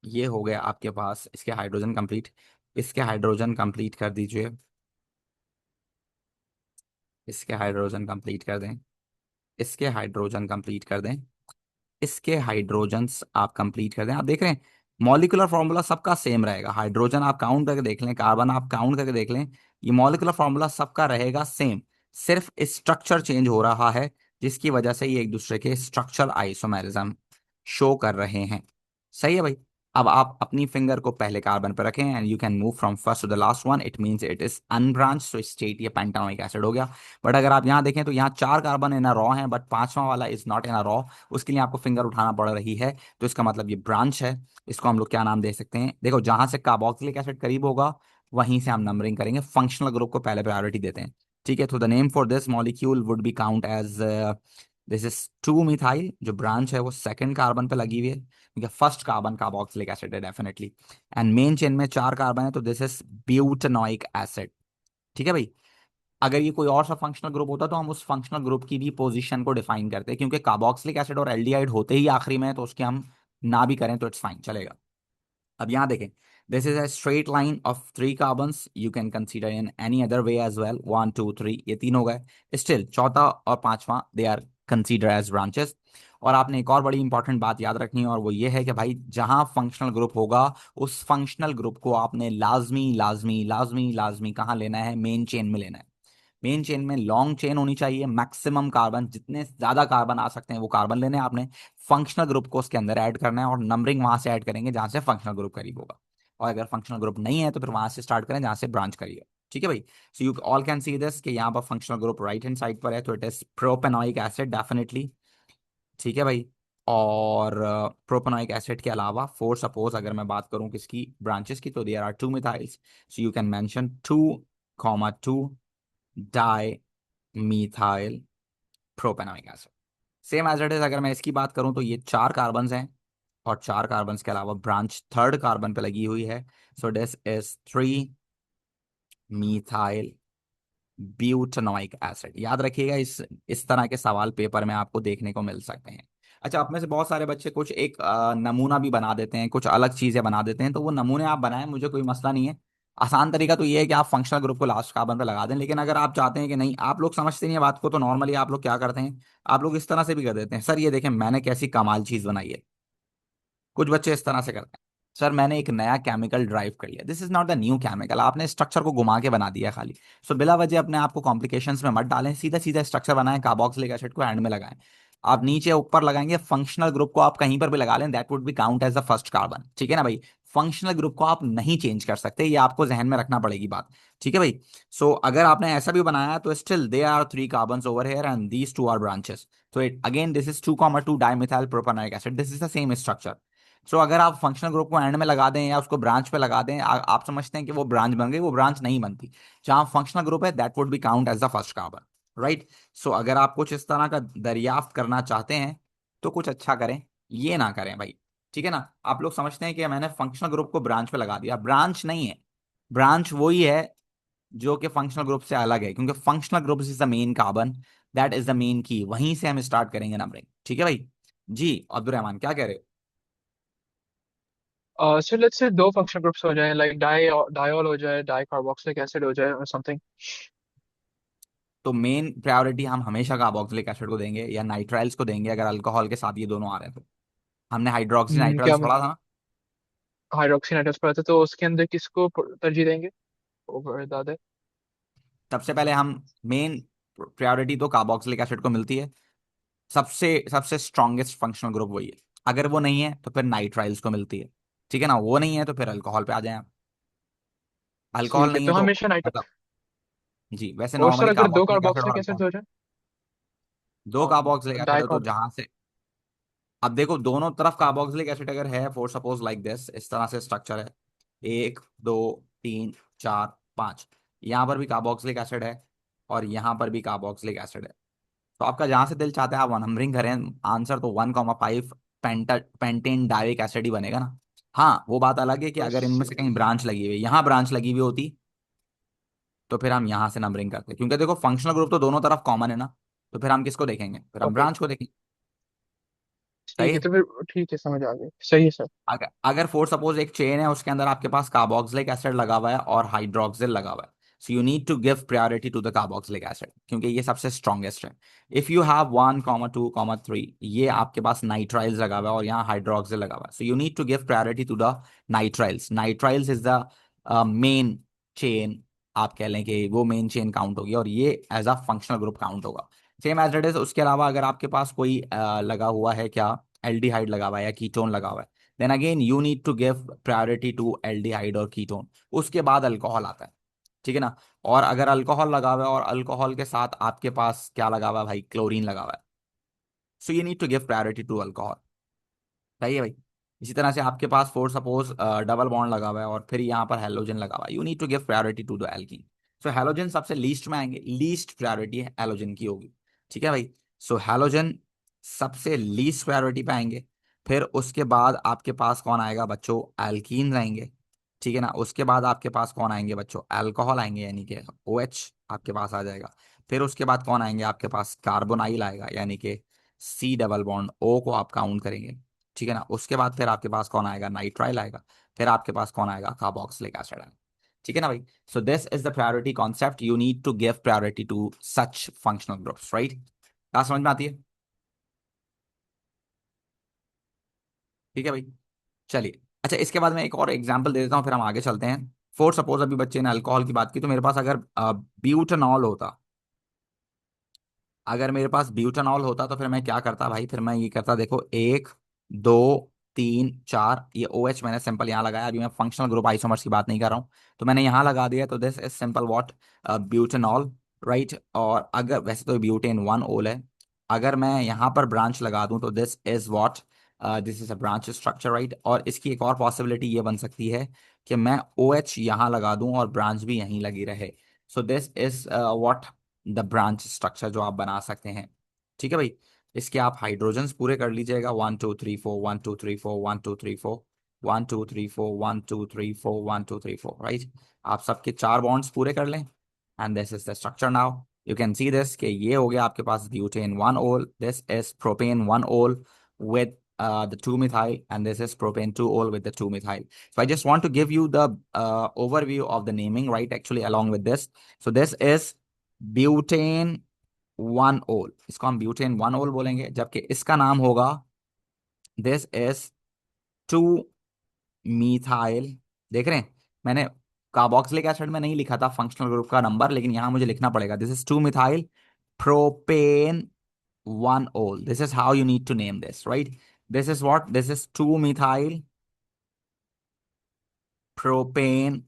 ये हो गया आपके पास इसके हाइड्रोजन कंप्लीट। इसके हाइड्रोजन कंप्लीट कर दीजिए, इसके हाइड्रोजन कंप्लीट कर दें, इसके हाइड्रोजन कंप्लीट कर दें, इसके हाइड्रोजन्स आप कंप्लीट कर दें। आप देख रहे हैं मॉलिक्यूलर फॉर्मूला सबका सेम रहेगा। हाइड्रोजन आप काउंट करके देख लें, कार्बन आप काउंट करके देख लें, ये मॉलिक्यूलर फॉर्मूला सबका रहेगा सेम, सिर्फ स्ट्रक्चर चेंज हो रहा है जिसकी वजह से ये एक दूसरे के स्ट्रक्चरल आइसोमेरिज्म शो कर रहे हैं। सही है भाई। अब आप अपनी फिंगर को पहले कार्बन पर रखें and you can move from first to the last one, it means it is unbranch, so state ये पेंटानोइक एसिड हो गया। बट अगर आप यहाँ देखें तो यहाँ 4 कार्बन इन अ रॉ हैं बट पांचवा वाला is not in a raw, उसके लिए आपको फिंगर उठाना पड़ रही है, तो इसका मतलब ये ब्रांच है। इसको हम लोग क्या नाम दे सकते हैं, देखो जहां से कार्बोक्सिलिक एसिड करीब होगा वहीं से हम नंबरिंग करेंगे, फंक्शनल ग्रुप को पहले प्रायोरिटी देते हैं। ठीक है, तो the name for this molecule would be count as this is 2 methyl, जो ब्रांच है वो सेकंड कार्बन पे लगी हुई है, क्योंकि फर्स्ट कार्बन कार्बोक्सिलिक एसिड है डेफिनेटली। एंड मेन चेन में 4 कार्बन है, तो दिस इज ब्यूटेनॉइक एसिड। ठीक है भाई। अगर ये कोई और सा फंक्शनल ग्रुप होता तो हम उस फंक्शनल ग्रुप की भी पोजीशन को डिफाइन करते हैं, क्योंकि कार्बोक्सिलिक एसिड और एल्डिहाइड होते ही आखिरी में है, तो उसके हम ना भी करें तो इट्स फाइन, चलेगा। अब यहाँ देखें, this is a straight line of 3 carbons, you can consider in any other way as well, 1 2 3, ये 3 हो गए। स्टिल चौथा और पांचवा they are consider as branches. और आपने एक और बड़ी इंपॉर्टेंट बात याद रखनी है, और वो ये है कि भाई जहां फंक्शनल ग्रुप होगा, उस फंक्शनल ग्रुप को आपने लाजमी लाजमी लाजमी लाजमी कहाँ लेना है, मेन चेन में लेना है। मेन चेन में लॉन्ग चेन होनी चाहिए, मैक्सिमम कार्बन, जितने ज्यादा कार्बन आ सकते हैं वो कार्बन लेने हैं आपने। फंक्शनल ग्रुप को उसके अंदर ऐड करना है, और नंबरिंग वहां से ऐड करेंगे जहां से फंक्शनल ग्रुप करीब होगा। और अगर फंक्शनल ग्रुप नहीं है तो फिर वहां से स्टार्ट करें जहां से ब्रांच करिए। ठीक है भाई। So you all can see this कि यहाँ पर functional group right hand side पर है, तो it is propanoic acid definitely. ठीक है भाई। और प्रोपेनोइक एसिड के अलावा फोर सपोज अगर मैं बात करूं किसकी, ब्रांचेस की, तो there are 2 methyls, so you can mention 2,2 dimethyl propanoic acid. Same as it is अगर मैं इसकी बात करूं तो ये 4 कार्बन्स हैं, और 4 कार्बन्स के अलावा ब्रांच थर्ड कार्बन पे लगी हुई है, so this is 3 methyl butanoic acid. याद रखिएगा, इस तरह के सवाल पेपर में आपको देखने को मिल सकते हैं। अच्छा, आप में से बहुत सारे बच्चे कुछ एक नमूना भी बना देते हैं, कुछ अलग चीजें बना देते हैं, तो वो नमूने आप बनाएं, मुझे कोई मसला नहीं है। आसान तरीका तो ये है कि आप फंक्शनल ग्रुप को लास्ट कार्बन पे लगा दें, लेकिन अगर आप चाहते हैं कि नहीं, आप लोग समझते नहीं है बात को, तो नॉर्मली आप लोग क्या करते हैं, आप लोग इस तरह से भी कर देते हैं, सर ये देखें मैंने कैसी कमाल चीज बनाई है। कुछ बच्चे इस तरह से करते हैं, सर मैंने एक नया केमिकल ड्राइव कर लिया, this is not the new chemical, आपने स्ट्रक्चर को घुमा के बना दिया खाली। सो बिला वजह अपने आप को कॉम्प्लिकेशंस में मत डालें, सीधा सीधा स्ट्रक्चर बनाएं, कार्बोक्सिलिक एसिड को एंड में लगाएं। आप नीचे ऊपर लगाएंगे, फंक्शनल ग्रुप को आप कहीं पर भी लगा लें, that would be count as the first carbon. ठीक है ना भाई। फंक्शनल ग्रुप को आप नहीं चेंज कर सकते, ये आपको जहन में रखना पड़ेगी बात। ठीक है भाई। सो अगर आपने ऐसा भी बनाया तो still they are 3 carbons over here and these 2 are branches. So it again this is 2,2 dimethyl propanoic acid. This is the same structure. सो अगर आप फंक्शनल ग्रुप को एंड में लगा दें या उसको ब्रांच पे लगा दें, आप समझते हैं कि वो ब्रांच बन गई, वो ब्रांच नहीं बनती। जहां फंक्शनल ग्रुप है that would be count as the first carbon, right. So अगर आप कुछ इस तरह का दरियाफ्त करना चाहते हैं तो कुछ अच्छा करें, ये ना करें भाई। ठीक है ना। आप लोग समझते हैं कि मैंने फंक्शनल ग्रुप को ब्रांच पे लगा दिया, ब्रांच नहीं है। ब्रांच वही है जो कि फंक्शनल ग्रुप से अलग है, क्योंकि functional group is the main carbon, that is the main की, वहीं से हम स्टार्ट करेंगे नंबरिंग। ठीक है भाई। जी अब्दुल रहमान क्या कह रहे हो। सो लेट्स से दो फंक्शनल ग्रुप्स हो जाए, लाइक डायोल हो जाए, डाई कार्बोक्सिलिक एसिड हो जाए और समथिंग। तो मेन प्रायोरिटी हम हमेशा कार्बोक्सिलिक एसिड को देंगे या नाइट्राइल्स को देंगे, अगर अल्कोहल के साथ ये दोनों आ रहे हैं तो। हमने हाइड्रोक्सी क्या नाइट्राइल्स पढ़ा था ना। हाइड्रोक्सी नाइट्रस पर आते तो उसके अंदर किसको तरजीह देंगे, वो बता दे। सबसे पहले हम मेन प्रायोरिटी तो कार्बोक्सिलिक एसिड को मिलती है, सबसे सबसे स्ट्रॉन्गेस्ट फंक्शनल ग्रुप वही है। अगर वो नहीं है तो फिर नाइट्राइल्स को मिलती है। ठीक है ना, वो नहीं है तो फिर अल्कोहल पे आ जाए आप। अल्कोहल ठीक है, नहीं है तो तो हमेशा नाइट्रस। मतलब, जी वैसे और सर नॉर्मली अगर दो कार्बोक्सिलिक एसिड और कार्बोक्सिलिक एसिड अल्कोहल, हो जाए, दो कार्बोक्सिलिक एसिड डाई है तो कार्ब। जहां से, अब देखो दोनों तरफ कार्बोक्सिलिक एसिड अगर है, फॉर सपोज लाइक दिस, इस तरह से स्ट्रक्चर है, 1 2 3 4 5, यहाँ पर भी कार्बोक्सिलिक एसिड है और यहाँ पर भी कार्बोक्सिलिक एसिड है। तो आपका जहां से दिल चाहता है आप नंबरिंग करें, आंसर तो 1,5 पेंटेन डाइविक एसिड ही बनेगा ना। हाँ वो बात अलग है कि बस अगर इनमें से कहीं ब्रांच लगी हुई, यहाँ ब्रांच लगी हुई होती, तो फिर हम यहाँ से नंबरिंग करते, क्योंकि देखो फंक्शनल ग्रुप तो दोनों तरफ कॉमन है ना, तो फिर हम किसको देखेंगे, फिर हम ओके, ब्रांच को देखेंगे। सही ठीक है, है। तो फिर ठीक है, समझ आ गई, सही है सर। अगर फोर सपोज एक चेन है, उसके अंदर आपके पास कार्बोक्सिलिक एसिड लगा हुआ है और हाइड्रोक्सिल लगा हुआ है, so you need to give priority to the carboxylic acid, क्योंकि ये सबसे स्ट्रॉन्गेस्ट है। इफ यू हैव 1,2,3, ये आपके पास नाइट्राइल्स लगा हुआ है और यहाँ हाइड्रोक्सिल लगा हुआ है, so you need to give priority to the nitriles. Nitriles is the main chain, आप कह लें कि वो मेन चेन काउंट होगी और ये as a functional group count होगा। सेम एज इट इज, उसके अलावा अगर आपके पास कोई लगा हुआ है क्या, एल्डिहाइड लगा हुआ है या कीटोन लगा हुआ है, then again you need to give priority to aldehyde और कीटोन, उसके बाद अल्कोहल आता है। ठीक है ना। और अगर अल्कोहल लगा हुआ है और अल्कोहल के साथ आपके पास क्या लगा हुआ है भाई, क्लोरीन लगा हुआ है, so you need to give priority to alcohol. सही है भाई। इसी तरह से आपके पास फोर सपोज डबल बॉन्ड लगा हुआ है और फिर यहाँ पर हेलोजन लगा हुआ है, you need to give priority to the alkene. So halogen सबसे लीस्ट में आएंगे, लीस्ट प्रायोरिटी है हेलोजन की होगी। ठीक है भाई। सो हैलोजन सबसे लीस्ट प्रायोरिटी पे आएंगे। फिर उसके बाद आपके पास कौन आएगा बच्चों, एल्कीन आएंगे। ठीक है ना। उसके बाद आपके पास कौन आएंगे बच्चों, अल्कोहल आएंगे, यानी कि OH आपके पास आ जाएगा। फिर उसके बाद कौन आएंगे आपके पास, कार्बोनाइल आएगा, यानी कि C डबल बॉन्ड O को आप काउंट करेंगे। ठीक है ना। उसके बाद फिर आपके पास कौन आएगा, नाइट्राइल आएगा। फिर आपके पास कौन आएगा, कार्बोक्सिलिक एसिड आएगा। ठीक है ना भाई। So this is the priority concept, you need to give priority to such functional groups, right. क्या समझ में आती है? ठीक है भाई। चलिए, अच्छा इसके बाद मैं एक और एग्जांपल दे देता हूँ, फिर हम आगे चलते हैं। फॉर सपोज अभी बच्चे ने अल्कोहल की बात की, तो मेरे पास अगर ब्यूटानॉल होता, अगर मेरे पास ब्यूटानॉल होता तो फिर मैं क्या करता भाई, फिर मैं ये करता, देखो 1 2 3 4, ये OH मैंने सिंपल यहाँ लगाया, अभी मैं फंक्शनल ग्रुप आइसोमर्स की बात नहीं कर रहा हूँ, तो मैंने यहाँ लगा दिया, तो this is simple what, butanol, right. और अगर वैसे तो ब्यूटेन 1 ओल है, अगर मैं यहाँ पर ब्रांच लगा दूं तो this is what, this is a branch structure, right. और इसकी एक और पॉसिबिलिटी ये बन सकती है कि मैं OH यहाँ लगा दूं और ब्रांच भी यहीं लगी रहे। सो this is what the branch structure जो आप बना सकते हैं। ठीक है भाई। इसके आप हाइड्रोजन्स पूरे कर लीजिएगा, 1 2 3 4 1 2 3 4 1 2 3 4 1 2 3 4 1 2 3 4 1 2 3 4, राइट। आप सबके 4 बॉन्ड्स पूरे कर लें, and this is the structure now. You can see this कि ये हो गया आपके पास butane 1 ol, this is propane 1 ओल with the 2 methyl, and this is propane 2 ol with the 2 methyl. So I just want to give you the overview of the naming, right, actually along with this. So this is butane 1 ओल, इसको हम ब्यूटेन 1 ओल बोलेंगे, जबकि इसका नाम होगा, दिस इज 2 मिथाइल। देख रहे हैं, मैंने कार्बोक्सिलिक एसिड में नहीं लिखा था फंक्शनल ग्रुप का नंबर, लेकिन यहां मुझे लिखना पड़ेगा, this is 2 methyl propane 1 ol. This is how you need to name this, right. This is what, this is 2 methyl propane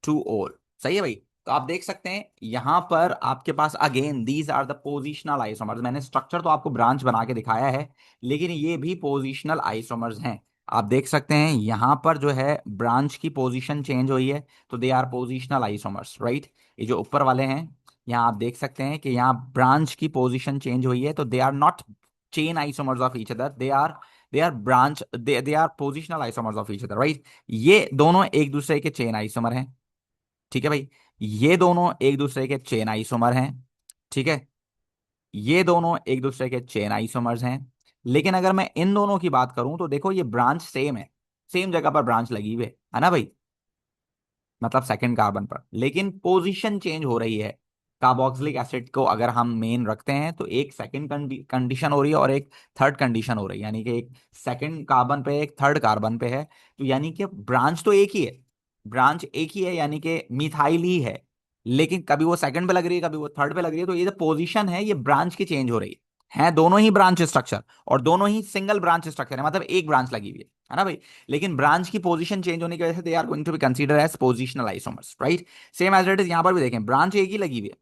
2 ol. सही है भाई। तो आप देख सकते हैं यहां पर आपके पास again these are the positional isomers. मैंने स्ट्रक्चर तो आपको ब्रांच बना के दिखाया है, लेकिन ये भी पोजिशनल आइसोमर्स हैं। आप देख सकते हैं यहां पर जो है ब्रांच की पोजीशन चेंज हुई है, तो they are positional isomers, right. ये जो ऊपर वाले हैं, यहाँ आप देख सकते हैं कि यहाँ ब्रांच की पोजीशन चेंज हुई है, तो they are not chain isomers of each other, they are branch, they are positional isomers of each other, right. ये दोनों एक दूसरे के चेन आइसोमर हैं। ठीक है भाई। ये दोनों एक दूसरे के चेन आइसोमर हैं। ठीक है। ये दोनों एक दूसरे के चेन आइसोमर्स हैं। लेकिन अगर मैं इन दोनों की बात करूं तो देखो ये ब्रांच सेम है, सेम जगह पर ब्रांच लगी हुई है ना भाई, मतलब सेकंड कार्बन पर, लेकिन पोजीशन चेंज हो रही है। कार्बोक्सिलिक एसिड को अगर हम मेन रखते हैं तो एक सेकंड कंडीशन हो रही है और एक थर्ड कंडीशन हो रही है, यानी कि एक सेकंड कार्बन पे एक थर्ड कार्बन पे है, तो यानी कि ब्रांच तो एक ही है, ब्रांच एक ही है, यानी कि मिथाइल ही है, लेकिन कभी वो सेकंड पे लग रही है कभी वो थर्ड पे लग रही है, तो ये जो पोजीशन है ये ब्रांच की चेंज हो रही है दोनों ही ब्रांच स्ट्रक्चर, और दोनों ही सिंगल ब्रांच स्ट्रक्चर है, मतलब एक ब्रांच लगी हुई है ना भाई। लेकिन ब्रांच की पोजीशन चेंज होने की वजह से they are going to be consider as positional isomers, right. Same as it is यहां पर भी देखें, ब्रांच एक ही लगी हुई है,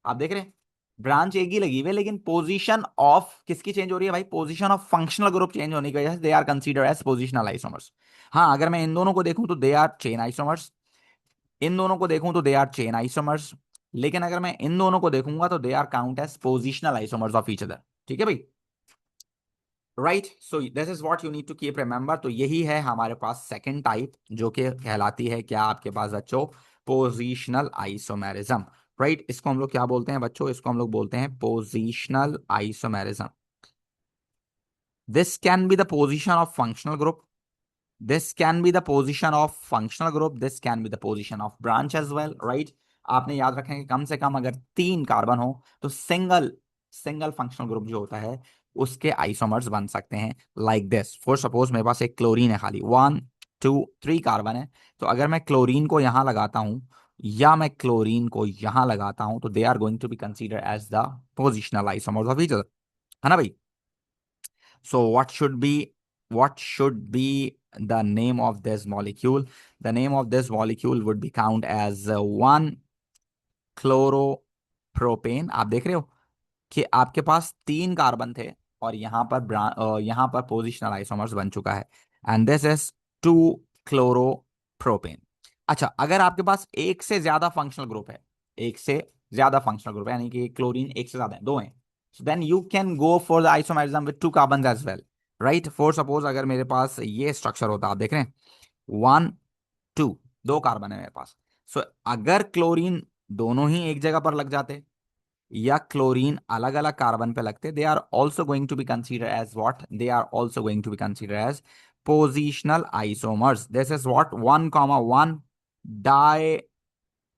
आप देख रहे हैं ब्रांच एक ही लगी हुई है, लेकिन पोजीशन ऑफ किसकी चेंज हो रही है भाई, position of functional group change होने की वजह से they are consider as positional isomers. हाँ, अगर मैं इन दोनों को देखूं तो दे आर चेन आइसोमर्स, इन दोनों को देखूं तो दे आर चेन आइसोमर्स, लेकिन अगर मैं इन दोनों को देखूंगा तो they are count as positional isomers of each other. ठीक है भाई, right. So this is what you need to keep remember. तो यही है हमारे पास सेकंड टाइप, जो कि कहलाती है क्या आपके पास बच्चों, पोजिशनल आइसोमेरिज्म, राइट। इसको हम लोग क्या बोलते हैं बच्चों, इसको हम लोग बोलते हैं positional isomerism. This can be the position of functional group, this can be the position of functional group, this can be the position of branch as well, right। आपने याद रखें कि कम से कम अगर 3 कार्बन हो तो सिंगल सिंगल फंक्शनल ग्रुप जो होता है उसके आइसोमर्स बन सकते हैं, लाइक दिस। फॉर सपोज मेरे पास एक क्लोरीन है, खाली 1 2 3 कार्बन है, तो अगर मैं क्लोरीन को यहां लगाता हूं या मैं क्लोरीन को यहां लगाता हूं तो they are going to be consider as the positional isomers of each other, है ना भाई। So what should be the name of this molecule? The name of this molecule would be count as 1 chloro propane। आप देख रहे हो कि आपके पास 3 कार्बन थे और यहाँ पर पोजिशनल आइसोमर्स बन चुका है, and this is 2 chloro propane। अच्छा, अगर आपके पास एक से ज्यादा फंक्शनल ग्रुप है, एक से ज्यादा फंक्शनल ग्रुप है, यानी कि क्लोरीन एक से ज्यादा है, दो हैं, so then you can go for the isomerism with two carbon as well, right. For suppose अगर मेरे पास ये स्ट्रक्चर होता, आप देख रहे हैं, 1 2, दो कार्बन है मेरे पास। सो अगर क्लोरीन दोनों ही एक जगह पर लग जाते या क्लोरीन अलग अलग कार्बन पे लगते, they are also going to be consider as what, they are also going to be consider as positional isomers. This is what 1,1 die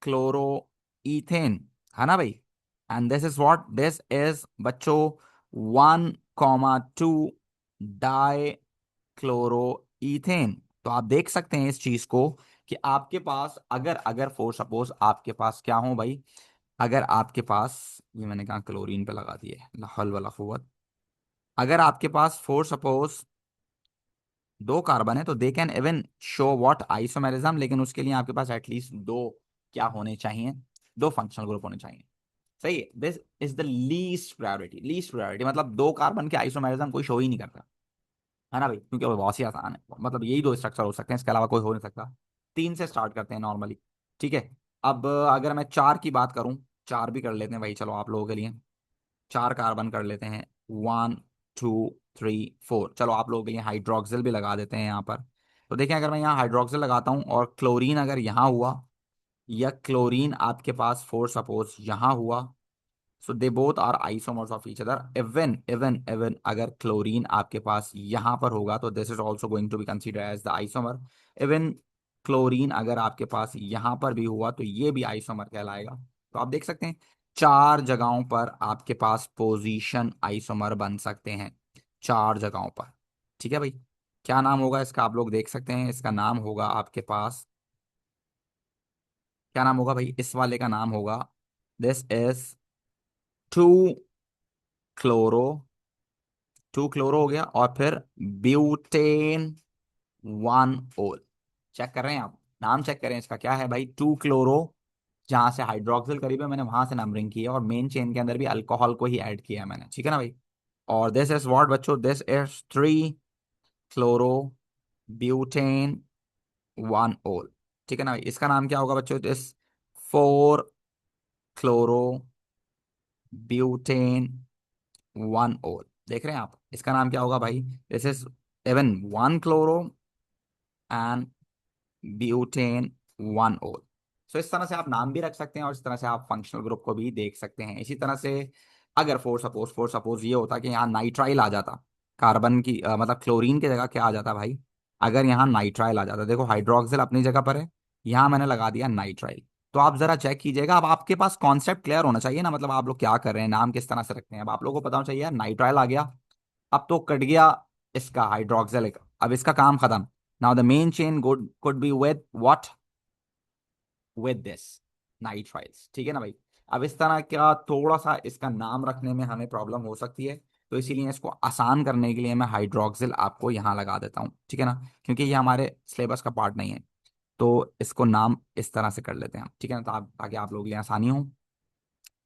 chloro ethane, है ना भाई। And this is what, this is बच्चों 1,2 डाई क्लोरो इथेन। तो आप देख सकते हैं इस चीज को कि आपके पास अगर अगर फॉर सपोज आपके पास क्या हो भाई, अगर आपके पास, ये मैंने कहा क्लोरीन पे लगा दिए, ला हौल वला कुव्वत, अगर आपके पास फॉर सपोज दो कार्बन है तो they can even show what isomerism, लेकिन उसके लिए आपके पास एटलीस्ट दो क्या होने चाहिए, दो फंक्शनल ग्रुप होने चाहिए। सही है, this is the least priority, least priority मतलब दो कार्बन के आइसोमेरिज्म कोई शो ही नहीं करता, है ना भाई, क्योंकि वो बहुत ही आसान है, मतलब यही दो स्ट्रक्चर हो सकते हैं, इसके अलावा कोई हो नहीं सकता। तीन से स्टार्ट करते हैं नॉर्मली, ठीक है। अब अगर मैं चार की बात करूं, चार भी कर लेते हैं भाई, चलो आप लोगों के लिए चार कार्बन कर लेते हैं, 1 2 3 4, चलो आप लोगों के लिए हाइड्रोक्सिल भी लगा देते हैं यहाँ पर। तो देखें अगर मैं यहाँ हाइड्रोक्सिल लगाता हूँ और क्लोरीन अगर यहाँ हुआ या क्लोरीन आपके पास फोर सपोज यहाँ हुआ, so they both are isomers of each other. Even even even अगर क्लोरीन आपके पास यहाँ पर होगा तो this is also going to be consider as the isomer. Even chlorine अगर आपके पास यहाँ पर भी हुआ तो ये भी आइसोमर कहलाएगा। तो आप देख सकते हैं चार जगहों पर आपके पास पोजीशन आइसोमर बन सकते हैं, चार जगहों पर, ठीक है भाई। क्या नाम होगा इसका, आप लोग देख सकते हैं, इसका नाम होगा आपके पास, क्या नाम होगा भाई, इस वाले का नाम होगा, दिस इज 2 क्लोरो, 2 क्लोरो हो गया, और फिर ब्यूटेन 1 ओल। चेक कर रहे हैं आप, नाम चेक करें इसका क्या है भाई, 2 क्लोरो, जहां से हाइड्रोक्सिल करीब है मैंने वहां से नंबरिंग की है, और मेन चेन के अंदर भी अल्कोहल को ही ऐड किया है मैंने, ठीक है ना भाई। और दिस इज व्हाट बच्चों, दिस इज 3 क्लोरो ब्यूटेन 1 ओल, ठीक है ना भाई। इसका नाम क्या होगा बच्चों, दिस 4 क्लोरो ब्यूटेन 1 ओल। देख रहे हैं आप, इसका नाम क्या होगा भाई, this is even 1 chloro and butane 1 ओल। सो इस तरह से आप नाम भी रख सकते हैं और इस तरह से आप फंक्शनल ग्रुप को भी देख सकते हैं। इसी तरह से अगर फोर सपोज ये होता कि यहाँ नाइट्राइल आ जाता, कार्बन की मतलब क्लोरीन की जगह क्या आ जाता भाई, अगर यहाँ नाइट्राइल आ जाता, देखो हाइड्रोक्सिल अपनी जगह पर है, यहाँ मैंने लगा दिया नाइट्राइल। तो आप जरा चेक कीजिएगा, अब आपके पास कॉन्सेप्ट क्लियर होना चाहिए ना, मतलब आप लोग क्या कर रहे हैं, नाम किस तरह से रखते हैं, अब आप लोगों को पता होना चाहिए यार, नाइट्राइल आ गया, अब तो कट गया इसका हाइड्रोक्सिलिक, अब इसका काम खत्म। Now the main chain could be with what, with this nitriles, ठीक है ना भाई। अब इस तरह का थोड़ा सा इसका नाम रखने में हमें प्रॉब्लम हो सकती है, तो इसीलिए इसको आसान करने के लिए मैं हाइड्रोक्सिल आपको यहाँ लगा देता हूँ, ठीक है ना, क्योंकि ये हमारे सिलेबस का पार्ट नहीं है। तो इसको नाम इस तरह से कर लेते हैं हम, ठीक है ना, ताकि आप लोगों के लिए आसानी हो,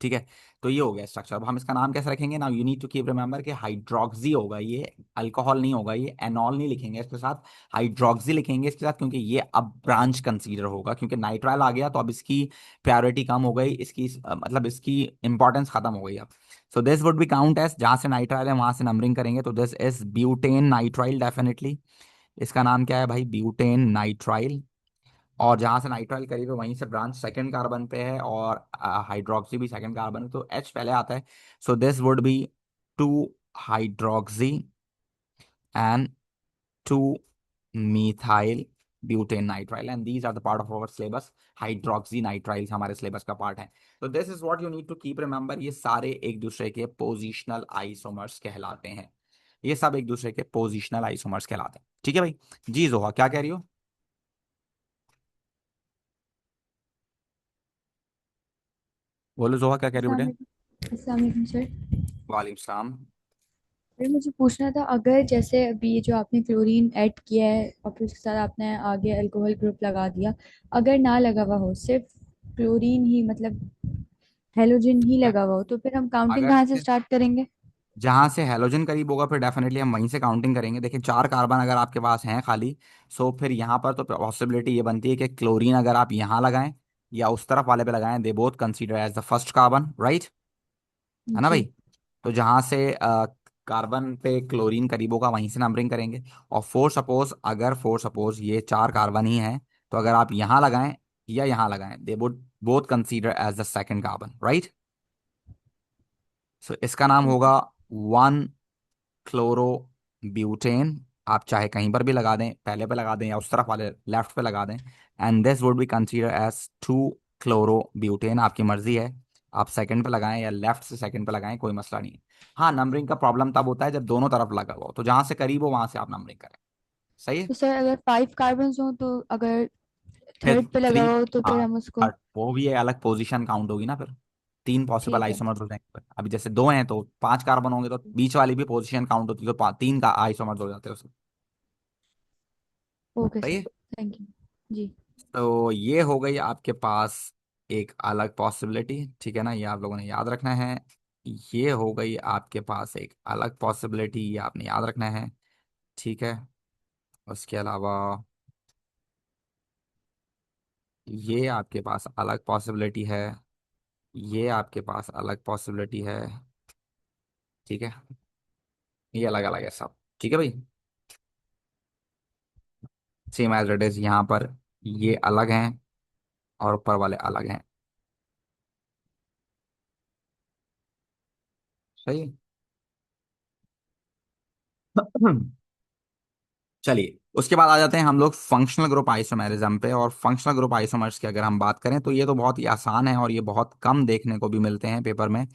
ठीक है। तो ये हो गया स्ट्रक्चर। अब हम इसका नाम कैसे रखेंगे ना, you need to keep remember कि हाइड्रोक्सी होगा ये, अल्कोहल नहीं होगा ये, एनॉल नहीं लिखेंगे इसके साथ, हाइड्रोक्सी लिखेंगे इसके साथ, क्योंकि ये अब ब्रांच कंसीडर होगा, क्योंकि नाइट्राइल आ गया तो अब इसकी प्रायोरिटी कम हो गई, इसकी मतलब इसकी इंपॉर्टेंस खत्म हो गई अब। So this would be count as, जहां से नाइट्राइल है वहां से नंबरिंग करेंगे, तो this is butane nitrile definitely. इसका नाम क्या है भाई, ब्यूटेन नाइट्राइल। और जहां से नाइट्राइल करीब है वहीं से ब्रांच सेकंड कार्बन पे है, और हाइड्रोक्सी भी सेकंड कार्बन है, तो H पहले आता है। So this would be 2 hydroxy and 2 methyl butane nitrile, and these are the part of our syllabus. Hydroxy nitriles हमारे सिलेबस का पार्ट है। तो this is what you need to keep remember, ये सारे एक दूसरे के पोजिशनल आइसोमर्स कहलाते हैं, ये सब एक दूसरे के पोजिशनल आइसोमर्स कहलाते हैं, ठीक है भाई। जी जोहा क्या कह रही हो, बोलो जोहा क्या कह रही हो अस्सलाम बेटे। वालेकुम। अस्सलाम वालेकुम सर। वालेकुम सलाम। सर मुझे पूछना था, अगर जैसे अभी ये जो आपने क्लोरीन ऐड किया है और फिर उसके साथ आपने आगे अल्कोहल ग्रुप लगा दिया, अगर ना लगा हुआ हो, सिर्फ क्लोरीन ही मतलब हेलोजन ही लगा हुआ हो, तो फिर हम काउंटिंग अगर कहाँ से सिर्फ स्टार्ट करेंगे? जहां से हेलोजन करीब होगा फिर डेफिनेटली हम वहीं से काउंटिंग करेंगे। देखिए चार कार्बन अगर आपके पास हैं खाली, सो फिर यहाँ पर तो पॉसिबिलिटी ये बनती है कि क्लोरीन अगर आप यहाँ लगाएं या उस तरफ वाले पे लगाएं, they both consider as the first carbon, right, है ना भाई। जी। तो जहां से कार्बन पे क्लोरीन करीब होगा वहीं से नंबरिंग करेंगे। और फोर सपोज ये चार कार्बन ही हैं, तो अगर आप यहाँ लगाएं या यहाँ लगाएं, they would both consider as the second carbon, right. So इसका नाम ओके। होगा वन क्लोरो ब्यूटेन। आप चाहे कहीं पर भी लगा दें, पहले पे लगा दें या उस तरफ वाले लेफ्ट पे लगा दें। And this would be consider as two chloro butane, आपकी मर्जी है, आप सेकंड पे लगाएं या लेफ्ट से सेकंड पे लगाएं, कोई मसला नहीं है। हाँ, नंबरिंग का प्रॉब्लम तब होता है जब दोनों तरफ लगा हुआ हो, तो जहां से करीब हो वहां से आप नंबरिंग करें, सही है। तो सर अगर 5 कार्बन हो तो अगर फिर थर्ड पे लगा थ्री, हुआ हो तो फिर हाँ, हम उसको। थर्ड वो भी एक अलग पोजीशन काउंट होगी ना फिर। तीन पॉसिबल ठीक है। आइसोमर्स हो जाएंगे फिर। अभी जैसे दो हैं तो पांच कार्बन होंगे, तो बीच वाली भी पोजीशन काउंट होती है, तो तीन का आइसोमर्स हो जाते हैं उसमें, ओके सही सर। है। Thank you. जी। तो ये हो गई आपके पास एक अलग पॉसिबिलिटी, ठीक है ना, ये आप लोगों ने याद रखना है। ये हो गई आपके पास एक अलग पॉसिबिलिटी, ये आपने याद रखना है, ठीक है। उसके अलावा ये आपके पास अलग पॉसिबिलिटी है, ये आपके पास अलग पॉसिबिलिटी है, ठीक है। ये अलग अलग है सब, ठीक है भाई। सेम एज इट इज यहाँ पर, ये अलग हैं और ऊपर वाले अलग हैं, सही है। चलिए उसके बाद आ जाते हैं हम लोग फंक्शनल ग्रुप आइसोमेरिज्म पे। और फंक्शनल ग्रुप आइसोमर्स की अगर हम बात करें तो ये तो बहुत ही आसान है और ये बहुत कम देखने को भी मिलते हैं पेपर में।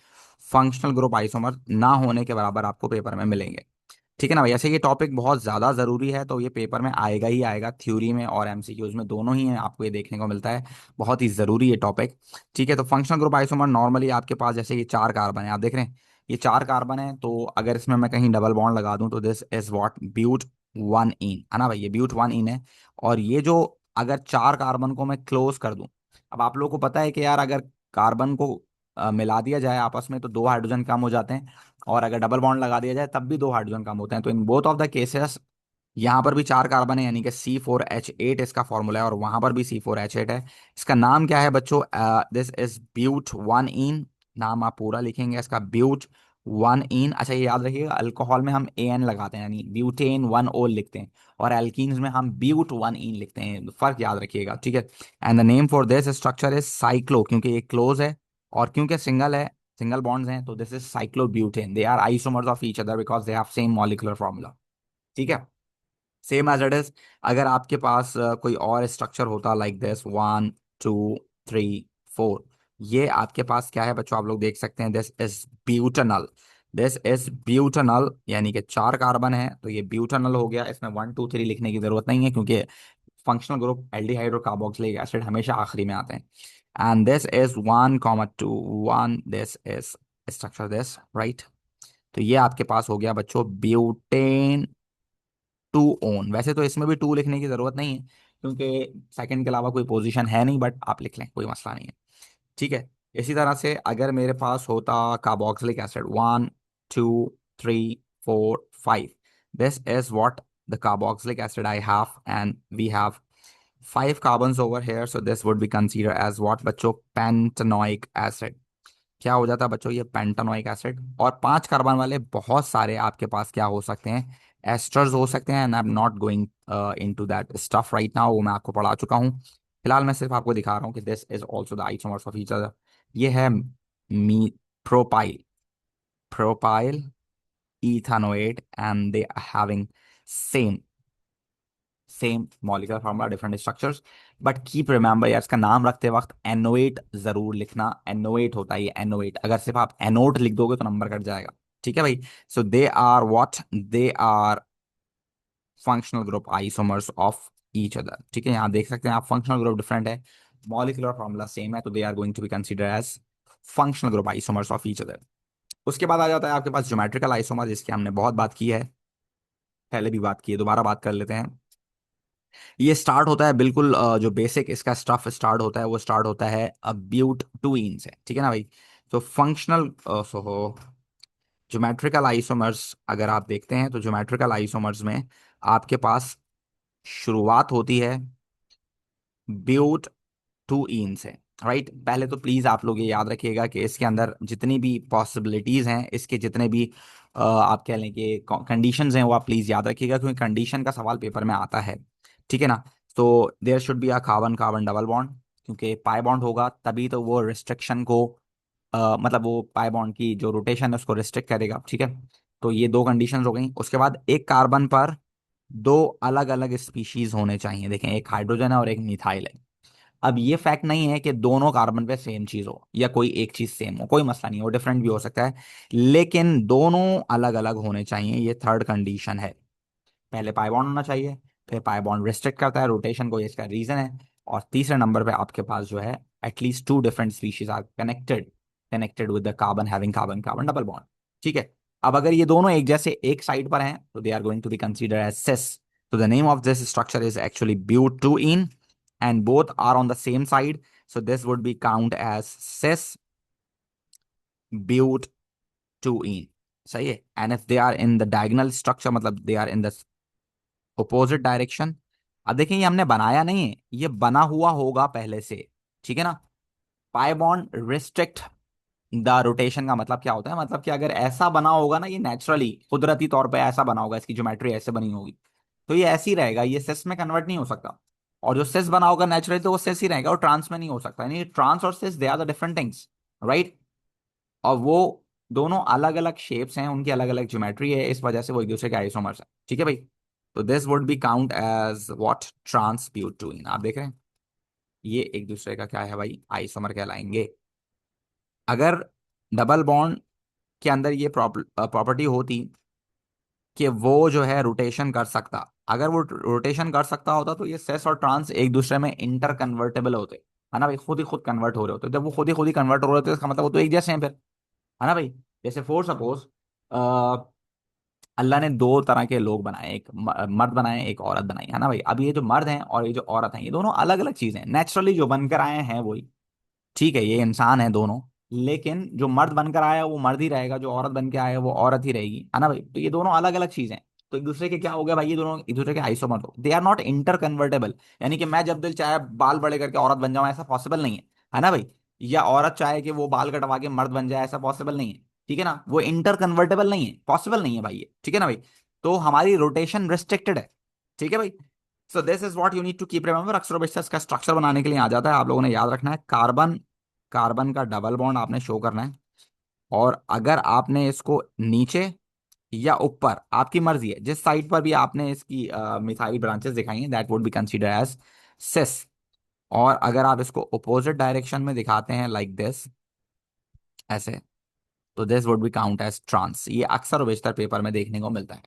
फंक्शनल ग्रुप आइसोमर ना होने के बराबर आपको पेपर में मिलेंगे, ठीक है ना भाई। ऐसे ये टॉपिक बहुत ज़्यादा ज़रूरी है, तो ये पेपर में आएगा ही आएगा, थ्योरी में और एमसीक्यूज में दोनों ही है, आपको ये देखने को मिलता है। बहुत ही ज़रूरी ये टॉपिक, ठीक है। तो फंक्शनल ग्रुप आइसोमर नॉर्मली आपके पास जैसे ये चार कार्बन है, आप देख रहे हैं ये चार कार्बन है, तो अगर इसमें मैं कहीं डबल बॉन्ड लगा दूं तो this is what but one ene, है ना भाई, ये ब्यूट वन इन है। और ये जो अगर चार कार्बन को मैं क्लोज कर दूं, अब आप लोगों को पता है कि यार अगर कार्बन को मिला दिया जाए आपस में तो दो हाइड्रोजन कम हो जाते हैं, और अगर डबल बॉन्ड लगा दिया जाए तब भी दो हाइड्रोजन कम होते हैं। तो in both of the cases यहाँ पर भी चार कार्बन है, यानी कि C4H8 इसका फॉर्मूला है, और वहां पर भी C4H8 है। इसका नाम क्या है बच्चों? This is but one ene. नाम आप पूरा लिखेंगे इसका, ब्यूट वन इन। अच्छा ये याद रखिएगा, अल्कोहल में हम AN लगाते हैं यानी ब्यूटेन वन ओल लिखते हैं, और एल्कीन्स में हम ब्यूट वन इन लिखते हैं, फर्क याद रखिएगा, ठीक है। And the name for this structure is cyclo, क्योंकि ये क्लोज है और क्योंकि सिंगल है, सिंगल बॉन्ड्स हैं, तो this is cyclobutane. They are isomers of each other because they have same molecular formula, ठीक है। सेम एज इट इज, अगर आपके पास कोई और स्ट्रक्चर होता like this one two three four, ये आपके पास क्या है बच्चों, आप लोग देख सकते हैं, this is butanal. This is butanal, यानी कि चार कार्बन है तो ये ब्यूटेनल हो गया। इसमें वन टू थ्री लिखने की जरूरत नहीं है, क्योंकि फंक्शनल ग्रुप एल्डिहाइड और कार्बोक्सिलिक एसिड हमेशा आखिरी में आते हैं। And this is one comma two one, this is structure this, right. तो ये आपके पास हो गया बच्चों ब्यूटेन टू ओन। वैसे तो इसमें भी टू लिखने की जरूरत नहीं है, क्योंकि सेकंड के अलावा कोई पोजीशन है नहीं, बट आप लिख लें, कोई मसला नहीं है, ठीक है। इसी तरह से अगर मेरे पास होता carboxylic acid one two three four five, this is what the carboxylic acid I have, and we have five carbons over here, so this would be consider as what बच्चों, पेंटेनोइक एसिड। क्या हो जाता है बच्चों, ये पेंटानोइक एसिड। और पांच कार्बन वाले बहुत सारे आपके पास क्या हो सकते हैं, एस्टर्स हो सकते हैं, and I am not going into that stuff right now, वो मैं आपको पढ़ा चुका हूँ। फिलहाल मैं सिर्फ आपको दिखा रहा हूँ कि this is also the isomers of each other. ये है me propyl, propyl ethanoate, and they having same same molecular formula, different structures. But keep remember यार, इसका नाम रखते वक्त एनोएट जरूर लिखना, एनोएट होता है ये, एनोएट। अगर सिर्फ आप एनोट लिख दोगे तो नंबर कट जाएगा, ठीक है भाई। So they are what, they are functional group isomers of each other, ठीक है। यहाँ देख सकते हैं आप, फंक्शनल ग्रुप डिफरेंट है, मॉलिक्यूलर फार्मूला सेम है, तो they are going to be consider as functional group isomers of each other. उसके बाद आ जाता है आपके पास ज्योमेट्रिकल आइसोमर, जिसकी हमने बहुत बात की है, पहले भी बात की है, दोबारा बात कर लेते हैं। ये स्टार्ट होता है बिल्कुल जो बेसिक इसका स्टफ स्टार्ट होता है वो स्टार्ट होता है ब्यूट टूइन से, ठीक है ना भाई। तो फंक्शनल सो हो ज्योमेट्रिकल आइसोमर्स अगर आप देखते हैं तो ज्योमेट्रिकल आइसोमर्स में आपके पास शुरुआत होती है ब्यूट टू इन से, राइट। पहले तो प्लीज आप लोग ये याद रखिएगा कि इसके अंदर जितनी भी पॉसिबिलिटीज हैं, इसके जितने भी आप कह लें कि कंडीशंस हैं, वो आप प्लीज याद रखिएगा, क्योंकि कंडीशन का सवाल पेपर में आता है। ठीक है ना। तो there should be a carbon carbon double bond, क्योंकि पाई बॉन्ड होगा तभी तो वो रिस्ट्रिक्शन को मतलब वो पाई बॉन्ड की जो रोटेशन है उसको रिस्ट्रिक्ट करेगा। ठीक है। तो ये दो कंडीशंस हो गई। उसके बाद एक कार्बन पर दो अलग अलग स्पीशीज होने चाहिए। देखें, एक हाइड्रोजन है और एक मिथाइल है। अब ये फैक्ट नहीं है कि दोनों कार्बन पे सेम चीज हो या कोई एक चीज सेम हो, कोई मसला नहीं हो, डिफरेंट भी हो सकता है, लेकिन दोनों अलग अलग होने चाहिए, ये थर्ड कंडीशन है। पहले पाई बॉन्ड होना चाहिए, फिर पाई बॉन्ड रिस्ट्रिक्ट करता है रोटेशन को, ये इसका रीजन है। और तीसरे नंबर पे आपके पास जो है at least two different species are connected connected with the carbon having carbon carbon double bond. ठीक है। अब अगर ये दोनों एक जैसे एक साइड पर हैं तो they are going to be consider as cis. तो the name of this structure is actually but two ene, and both are on the same side, so this would be count as cis butene। सही है। and if they are in the diagonal structure, मतलब they are in the opposite direction। अब देखिए, ये हमने बनाया नहीं है, ये बना हुआ होगा पहले से। ठीक है ना। Pi bond restrict the rotation का मतलब क्या होता है, मतलब कि अगर ऐसा बना होगा ना, ये नेचुरली कुदरती तौर पे ऐसा बना होगा, इसकी ज्योमेट्री ऐसे बनी होगी, तो ये ऐसे ही रहेगा, ये सेस में कन्वर्ट नहीं हो सकता। और जो सेस बना होगा नेचुरली तो वो सेस ही रहेगा, और ट्रांस में नहीं हो सकता। यानी ट्रांस और cis they are the different things, right. और वो दोनों अलग अलग शेप्स हैं, उनकी अलग अलग ज्योमेट्री है, इस वजह से वो एक दूसरे के आइसोमर्स हैं। ठीक है भाई। तो this would be count as what, trans but two ene. आप देख रहे हैं, ये एक दूसरे का क्या है भाई, आइसोमर कहलाएंगे। अगर डबल बॉन्ड के अंदर ये प्रॉपर्टी होती कि वो जो है रोटेशन कर सकता, अगर वो रोटेशन कर सकता होता तो ये सेस और ट्रांस एक दूसरे में इंटर कन्वर्टेबल होते, है ना भाई, खुद ही खुद कन्वर्ट हो रहे होते। जब वो खुद ही कन्वर्ट हो रहे होते, इसका मतलब वो तो एक जैसे हैं फिर, है ना भाई। जैसे फॉर सपोज अल्लाह ने दो तरह के लोग बनाए, एक मर्द बनाए, एक औरत बनाई, है ना भाई। अब ये जो मर्द हैं और ये जो औरत हैं, ये दोनों अलग अलग चीजें हैं, नेचुरली जो बनकर आए हैं वही। ठीक है, ये इंसान है दोनों, लेकिन जो मर्द बनकर आया वो मर्द ही रहेगा, जो औरत बन के आया वो औरत ही रहेगी, है ना भाई। तो ये दोनों अलग अलग चीजें हैं। तो एक दूसरे के क्या हो गया भाई, ये दोनों एक दूसरे के आइसोमर हो, they are not interconvertible. यानी कि मैं जब दिल चाहे बाल बड़े करके औरत बन जाऊं, ऐसा पॉसिबल नहीं है ना भाई। या औरत चाहे कि वो बाल कटवा के मर्द बन जाए, ऐसा पॉसिबल नहीं है। ठीक है ना, वो इंटर कन्वर्टेबल नहीं है, पॉसिबल नहीं है भाई ये। ठीक है ना भाई। तो हमारी रोटेशन रिस्ट्रिक्टेड है। ठीक है भाई। So this is what you need to keep remember. अक्सर बेशतर इसका स्ट्रक्चर बनाने के लिए आ जाता है, आप लोगों ने याद रखना है, कार्बन कार्बन का डबल बॉन्ड आपने शो करना है। और अगर आपने इसको नीचे या ऊपर, आपकी मर्जी है, जिस साइड पर भी आपने इसकी मिसाइल ब्रांचेस दिखाई हैं, that would be consider as cis. और अगर आप इसको अपोजिट डायरेक्शन में दिखाते हैं लाइक दिस, ऐसे, तो this would be count as trans. ये अक्सर और बेशतर पेपर में देखने को मिलता है।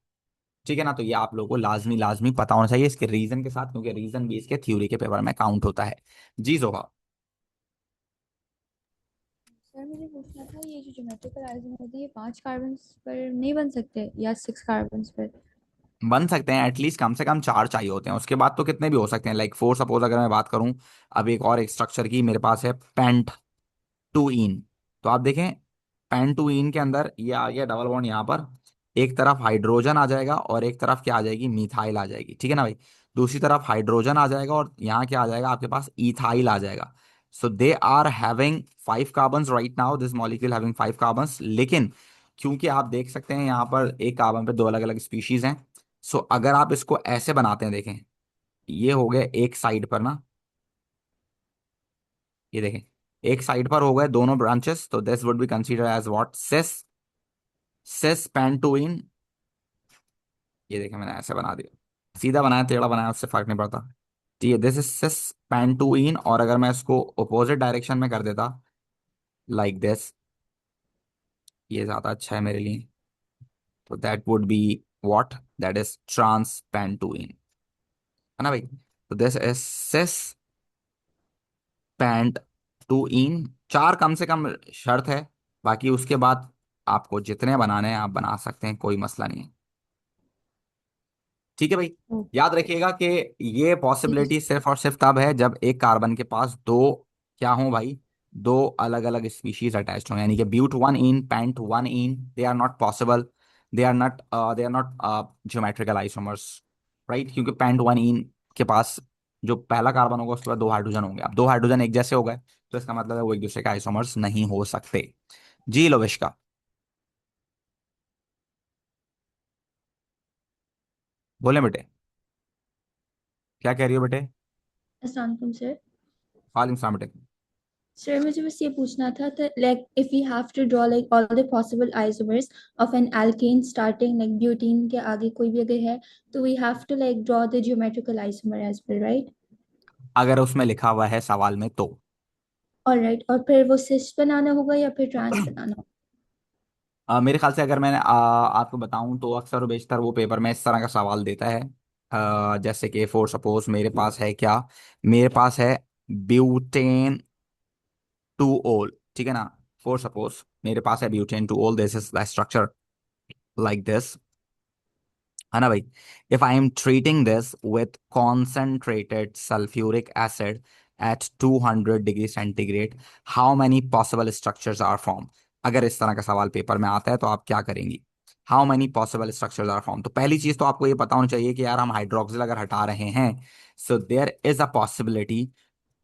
ठीक है ना। तो ये आप लोगों को लाजमी लाजमी पता होना चाहिए इसके रीजन के साथ, क्योंकि रीजन भी इसके थ्योरी के पेपर में काउंट होता है। जी जोहा। सर मुझे पूछना था, ये जो ज्योमेट्रिकल आइसोमर होते हैं, ये 5 कार्बन पर नहीं बन सकते या 6 कार्बन पर? बन सकते हैं, एटलीस्ट कम से कम चार चाहिए होते हैं, उसके बाद तो कितने भी हो सकते हैं। लाइक फोर सपोज अगर मैं बात करूं, अब एक और एक स्ट्रक्चर की मेरे पास है, पेंट टू इन। तो आप देखें, पेंट टू इन के अंदर ये आ गया डबल बॉन्ड, यहाँ पर एक तरफ हाइड्रोजन आ जाएगा और एक तरफ क्या आ जाएगी, मिथाइल आ जाएगी। ठीक है ना भाई। दूसरी तरफ हाइड्रोजन आ जाएगा और यहाँ क्या आ जाएगा आपके पास, इथाइल आ जाएगा। So they are having 5 carbon right now, this molecule having 5 carbon. लेकिन क्योंकि आप देख सकते हैं यहाँ पर एक कार्बन पे दो अलग अलग स्पीशीज हैं, सो अगर आप इसको ऐसे बनाते हैं, देखें, ये हो गए एक साइड पर ना, ये देखें, एक साइड पर हो गए दोनों ब्रांचेस, तो this would be consider as what, cis cis pent two ene. ये देखें, मैंने ऐसे बना दिया, सीधा बनाया टेढ़ा बनाया, उससे फर्क नहीं पड़ता। ठीक है, दिस इज सिस पेंटोइन। और अगर मैं इसको अपोजिट डायरेक्शन में कर देता लाइक दिस, ये ज्यादा अच्छा है मेरे लिए, तो that would be what, that is trans pent two ene, है ना भाई। तो this is cis pent two ene. चार कम से कम शर्त है, बाकी उसके बाद आपको जितने बनाने हैं आप बना सकते हैं, कोई मसला नहीं है। ठीक है भाई। याद ओके। रखिएगा कि ये जी। पॉसिबिलिटी सिर्फ और सिर्फ तब है जब एक कार्बन के पास दो क्या हो भाई, दो अलग अलग स्पीशीज अटैच्ड हो, यानी कि but one ene, pent one ene, they are not possible, they are not geometrical isomers, right. क्योंकि पेंट वन इन के पास जो पहला कार्बन होगा उसके बाद दो हाइड्रोजन होंगे। अब दो हाइड्रोजन एक जैसे हो गए तो इसका मतलब है वो एक दूसरे के आइसोमर्स नहीं हो सकते। जी लोविश्का, बोले बेटे, क्या कह रही हो बेटे? अस्सलाम वालेकुम सर। वालेकुम सलाम बेटे। सर मुझे बस ये पूछना था like if we have to draw like all the possible isomers of an alkene starting like butene के आगे कोई भी अगर है, तो we have to like draw the geometrical isomer as well, right? अगर उसमें लिखा हुआ है सवाल में तो। ऑलराइट, और फिर वो सिस बनाना होगा या फिर ट्रांस बनाना होगा? मेरे ख्याल से अगर मैं आपको बताऊं तो अक्सर और बेशतर वो पेपर में इस तरह का सवाल देता है। जैसे कि फॉर सपोज मेरे पास है क्या, मेरे पास है ब्यूटेन टू ओल, ठीक है ना। फॉर सपोज मेरे पास है butane two ol, this is the structure like this, है ना भाई। If I am treating this with concentrated sulphuric acid at 200 degree centigrade, how many possible structures are form. अगर इस तरह का सवाल पेपर में आता है तो आप क्या करेंगी? How many possible structures are form, तो पहली चीज तो आपको ये पता होनी चाहिए कि यार हम हाइड्रोक्सिल अगर हटा रहे हैं, so there is a possibility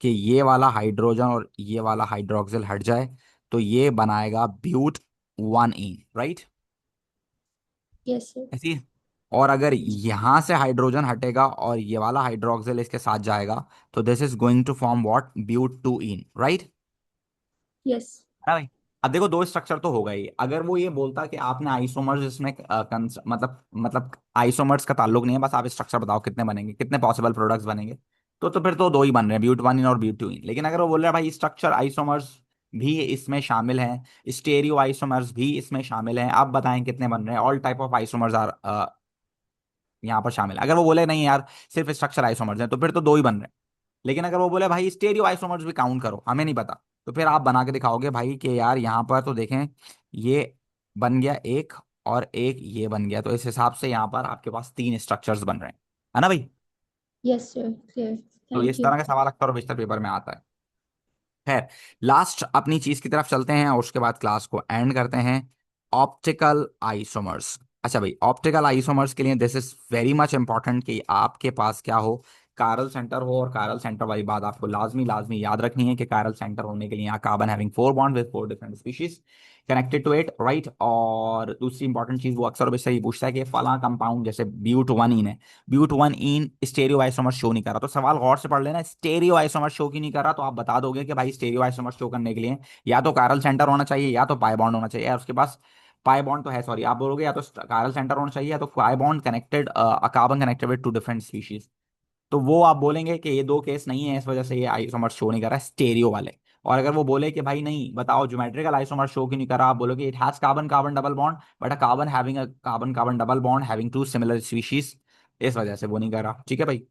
कि ये वाला हाइड्रोजन और ये वाला हाइड्रोक्सिल हट जाए, तो ये बनाएगा but one ene, right. Yes sir. ऐसी। और अगर यहां से हाइड्रोजन हटेगा और ये वाला हाइड्रोक्सिल इसके साथ जाएगा, तो this is going to form what, but two ene, right. Yes. है भाई। अब देखो दो स्ट्रक्चर तो होगा ही। अगर वो ये बोलता कि आपने आइसोमर्स इसमें मतलब आइसोमर्स का ताल्लुक नहीं है, बस आप स्ट्रक्चर बताओ कितने बनेंगे, कितने पॉसिबल प्रोडक्ट्स बनेंगे, तो फिर तो दो ही बन रहे हैं, ब्यूट वन इन और ब्यूट टू इन। लेकिन अगर वो बोल रहा है भाई स्ट्रक्चर आइसोमर्स भी इसमें शामिल हैं, स्टेरियो आइसोमर्स भी इसमें शामिल हैं, आप बताएं कितने बन रहे हैं, all type of isomers are यहाँ पर शामिल है। अगर वो बोले नहीं यार सिर्फ स्ट्रक्चर आइसोमर्स हैं, तो फिर तो दो ही बन रहे हैं। लेकिन अगर वो बोले भाई स्टेरियो आइसोमर्स भी काउंट करो, हमें नहीं पता, तो फिर आप बना के दिखाओगे भाई कि यार यहाँ पर तो देखें, ये बन गया एक और एक ये बन गया, तो इस हिसाब से यहाँ पर आपके पास तीन स्ट्रक्चर्स बन रहे हैं, है ना भाई। Yes sir, clear. तो इस थैंक यू। तरह का सवाल अक्सर और बेशतर पेपर में आता है। खैर, लास्ट अपनी चीज की तरफ चलते हैं और उसके बाद क्लास को एंड करते हैं। Optical isomers. अच्छा भाई, ऑप्टिकल आइसोमर्स के लिए this is very much important कि आपके पास क्या हो, कायरल सेंटर हो। और कायरल सेंटर वाली बात आपको लाजमी लाजमी याद रखनी है कि कायरल सेंटर होने के लिए यहाँ carbon having four bond with four different species connected to it, right. और दूसरी इंपॉर्टेंट चीज वो अक्सर वैसे ही पूछता है कि फला कंपाउंड जैसे ब्यूट वन इन है, but one ene stereoisomer show नहीं कर रहा, तो सवाल गौर से पढ़ लेना, स्टेरियो आइसोमर शो क्यों नहीं कर रहा, तो आप बता दोगे कि भाई स्टेरियो आइसोमर शो करने के लिए या तो कायरल सेंटर होना चाहिए या तो पाई बॉन्ड होना चाहिए, या उसके पास पाई बॉन्ड तो है, सॉरी आप बोलोगे, या तो कायरल सेंटर होना चाहिए या तो pi bond connected carbon connected with two different species. तो वो आप बोलेंगे कि ये दो केस नहीं है, इस वजह से ये आइसोमर शो नहीं कर रहा है स्टेरियो वाले। और अगर वो बोले कि भाई नहीं बताओ ज्योमेट्रिकल आइसोमर शो क्यों नहीं कर रहा, आप बोलोगे it has carbon carbon double bond but a carbon having a carbon carbon double bond having two similar species, इस वजह से वो नहीं कर रहा, ठीक है भाई।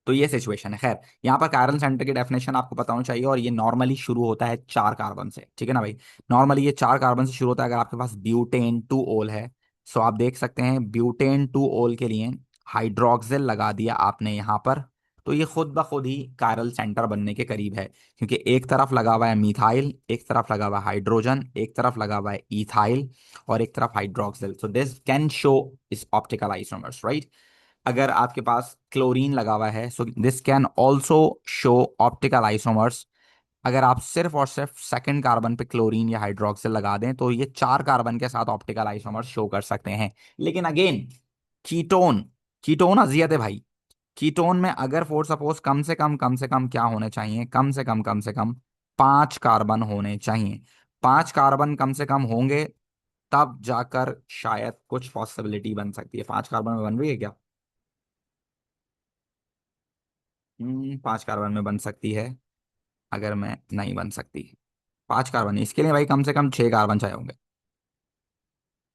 तो ये सिचुएशन है। खैर, यहाँ पर कार्बन सेंटर की डेफिनेशन आपको पता होनी चाहिए, और ये नॉर्मली शुरू होता है चार कार्बन से, ठीक है ना भाई। नॉर्मली ये चार कार्बन से शुरू होता है। अगर आपके पास ब्यूटेन टू ओल है, सो आप देख सकते हैं ब्यूटेन टू ओल के लिए हाइड्रोक्सिल लगा दिया आपने यहाँ पर, तो ये खुद ब खुद ही कायरल सेंटर बनने के करीब है, क्योंकि एक तरफ लगा हुआ है मिथाइल, एक तरफ लगा हुआ है हाइड्रोजन, एक तरफ लगा हुआ है इथाइल, और एक तरफ hydroxyl. So this can show इस ऑप्टिकल आइसोमर्स, राइट। अगर आपके पास क्लोरीन लगा हुआ है, so this can also show optical isomers. अगर आप सिर्फ और सिर्फ सेकंड कार्बन पे क्लोरीन या हाइड्रोक्सिल लगा दें, तो ये चार कार्बन के साथ ऑप्टिकल आइसोमर्स शो कर सकते हैं। लेकिन अगेन, कीटोन, कीटोन अजियत है भाई। कीटोन में अगर फोर सपोज कम से कम क्या होने चाहिए, कम से कम पांच कार्बन होने चाहिए। पांच कार्बन कम से कम होंगे, तब जाकर शायद कुछ पॉसिबिलिटी बन सकती है। पांच कार्बन में बन रही है क्या? पांच कार्बन में बन सकती है, अगर मैं नहीं बन सकती। पांच कार्बन नहीं, इसके लिए भाई कम से कम छह कार्बन चाहिए होंगे।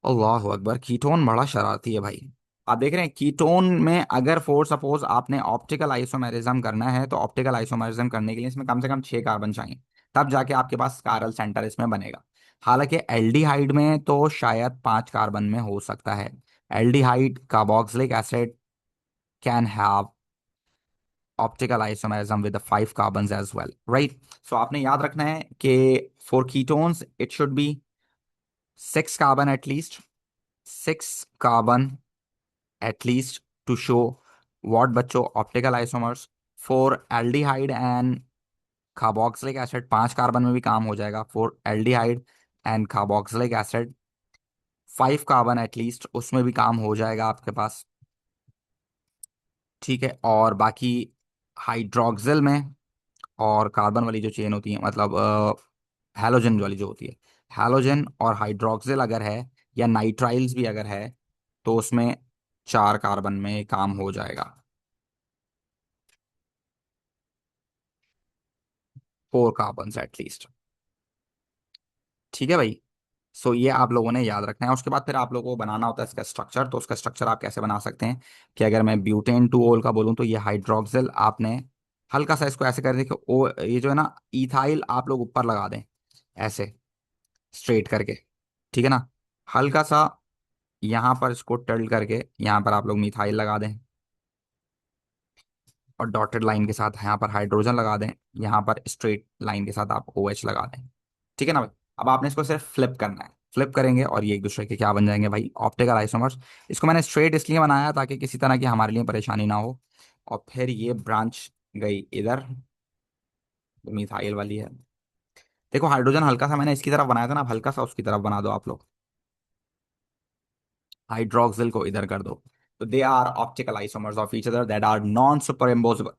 अल्लाह अकबर, कीटोन बड़ा शरारती है भाई। आप देख रहे हैं कीटोन में अगर फोर सपोज आपने ऑप्टिकल आइसोमेरिज्म करना है, तो ऑप्टिकल आइसोमेरिज्म करने के लिए इसमें कम से कम छह कार्बन चाहिए, तब जाके आपके पास कायरल सेंटर इसमें बनेगा। हालांकि एल्डिहाइड में तो शायद पांच कार्बन में हो सकता है। Aldehyde carboxylic acid can have optical isomerism with the five carbons as well, right? So आपने याद रखना है कि for ketones it should be six carbon at least, six carbon at least to show what बच्चों? Optical isomers for aldehyde and carboxylic acid, 5 carbon में भी काम हो जाएगा। For aldehyde and carboxylic acid 5 carbon at least, उसमें भी काम हो जाएगा आपके पास। ठीक है, और बाकी हाइड्रोक्सिल में और कार्बन वाली जो चेन होती है, मतलब हैलोजन वाली जो होती है, हैलोजन और हाइड्रोक्सिल अगर है, या नाइट्राइल्स भी अगर है, तो उसमें 4 कार्बन में काम हो जाएगा। 4 कार्बन एटलीस्ट। ठीक है भाई। सो ये आप लोगों ने याद रखना है। उसके बाद फिर आप लोगों को बनाना होता है इसका स्ट्रक्चर। तो उसका स्ट्रक्चर आप कैसे बना सकते हैं कि अगर मैं ब्यूटेन 2 ओल का बोलूँ तो ये हाइड्रोक्सिल आपने हल्का सा इसको ऐसे कर दें कि ओ ये जो है ना इथाइल आप लोग ऊपर लगा दें ऐसे स्ट्रेट करके। ठीक है ना, हल्का सा यहाँ पर इसको टिल्ट करके यहाँ पर आप लोग मिथाइल लगा दें, और डॉटेड लाइन के साथ यहाँ पर हाइड्रोजन लगा दें, यहाँ पर स्ट्रेट लाइन के साथ आप OH लगा दें। ठीक है ना भाई। अब आपने इसको सिर्फ फ्लिप करना है, फ्लिप करेंगे और ये एक दूसरे के क्या बन जाएंगे भाई? Optical isomers. इसको मैंने स्ट्रेट इसलिए बनाया ताकि किसी तरह की हमारे लिए परेशानी ना हो। और फिर ये ब्रांच गई इधर, जो मिथाइल वाली है। देखो हाइड्रोजन हल्का सा मैंने इसकी तरफ बनाया था ना, अब हल्का सा उसकी तरफ बना दो आप लोग, हाइड्रोक्सिल को इधर कर दो। तो they are optical isomers of each other that are non superimposable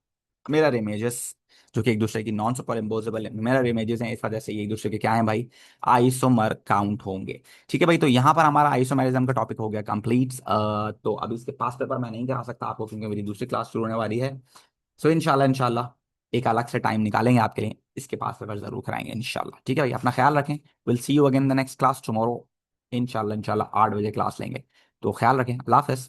mirror images, जो कि एक दूसरे की non superimposable mirror images हैं। इस वजह से ये एक दूसरे के क्या हैं भाई? आइसोमर काउंट होंगे। ठीक है भाई, तो यहाँ पर हमारा आइसोमेरिज्म का टॉपिक हो गया कंप्लीट। तो अभी इसके पास पेपर मैं नहीं करा सकता आपको, क्योंकि मेरी दूसरी क्लास शुरू होने वाली है। सो इंशाल्लाह इंशाल्लाह एक अलग से टाइम निकालेंगे आपके लिए, इसके पास पेपर जरूर कराएंगे इंशाल्लाह। ठीक है भाई, अपना ख्याल रखें। Will see you again in the next class tomorrow. इंशाल्लाह इंशाल्लाह 8 बजे क्लास लेंगे। तो ख्याल रखें। अल्लाह हाफ़िज़।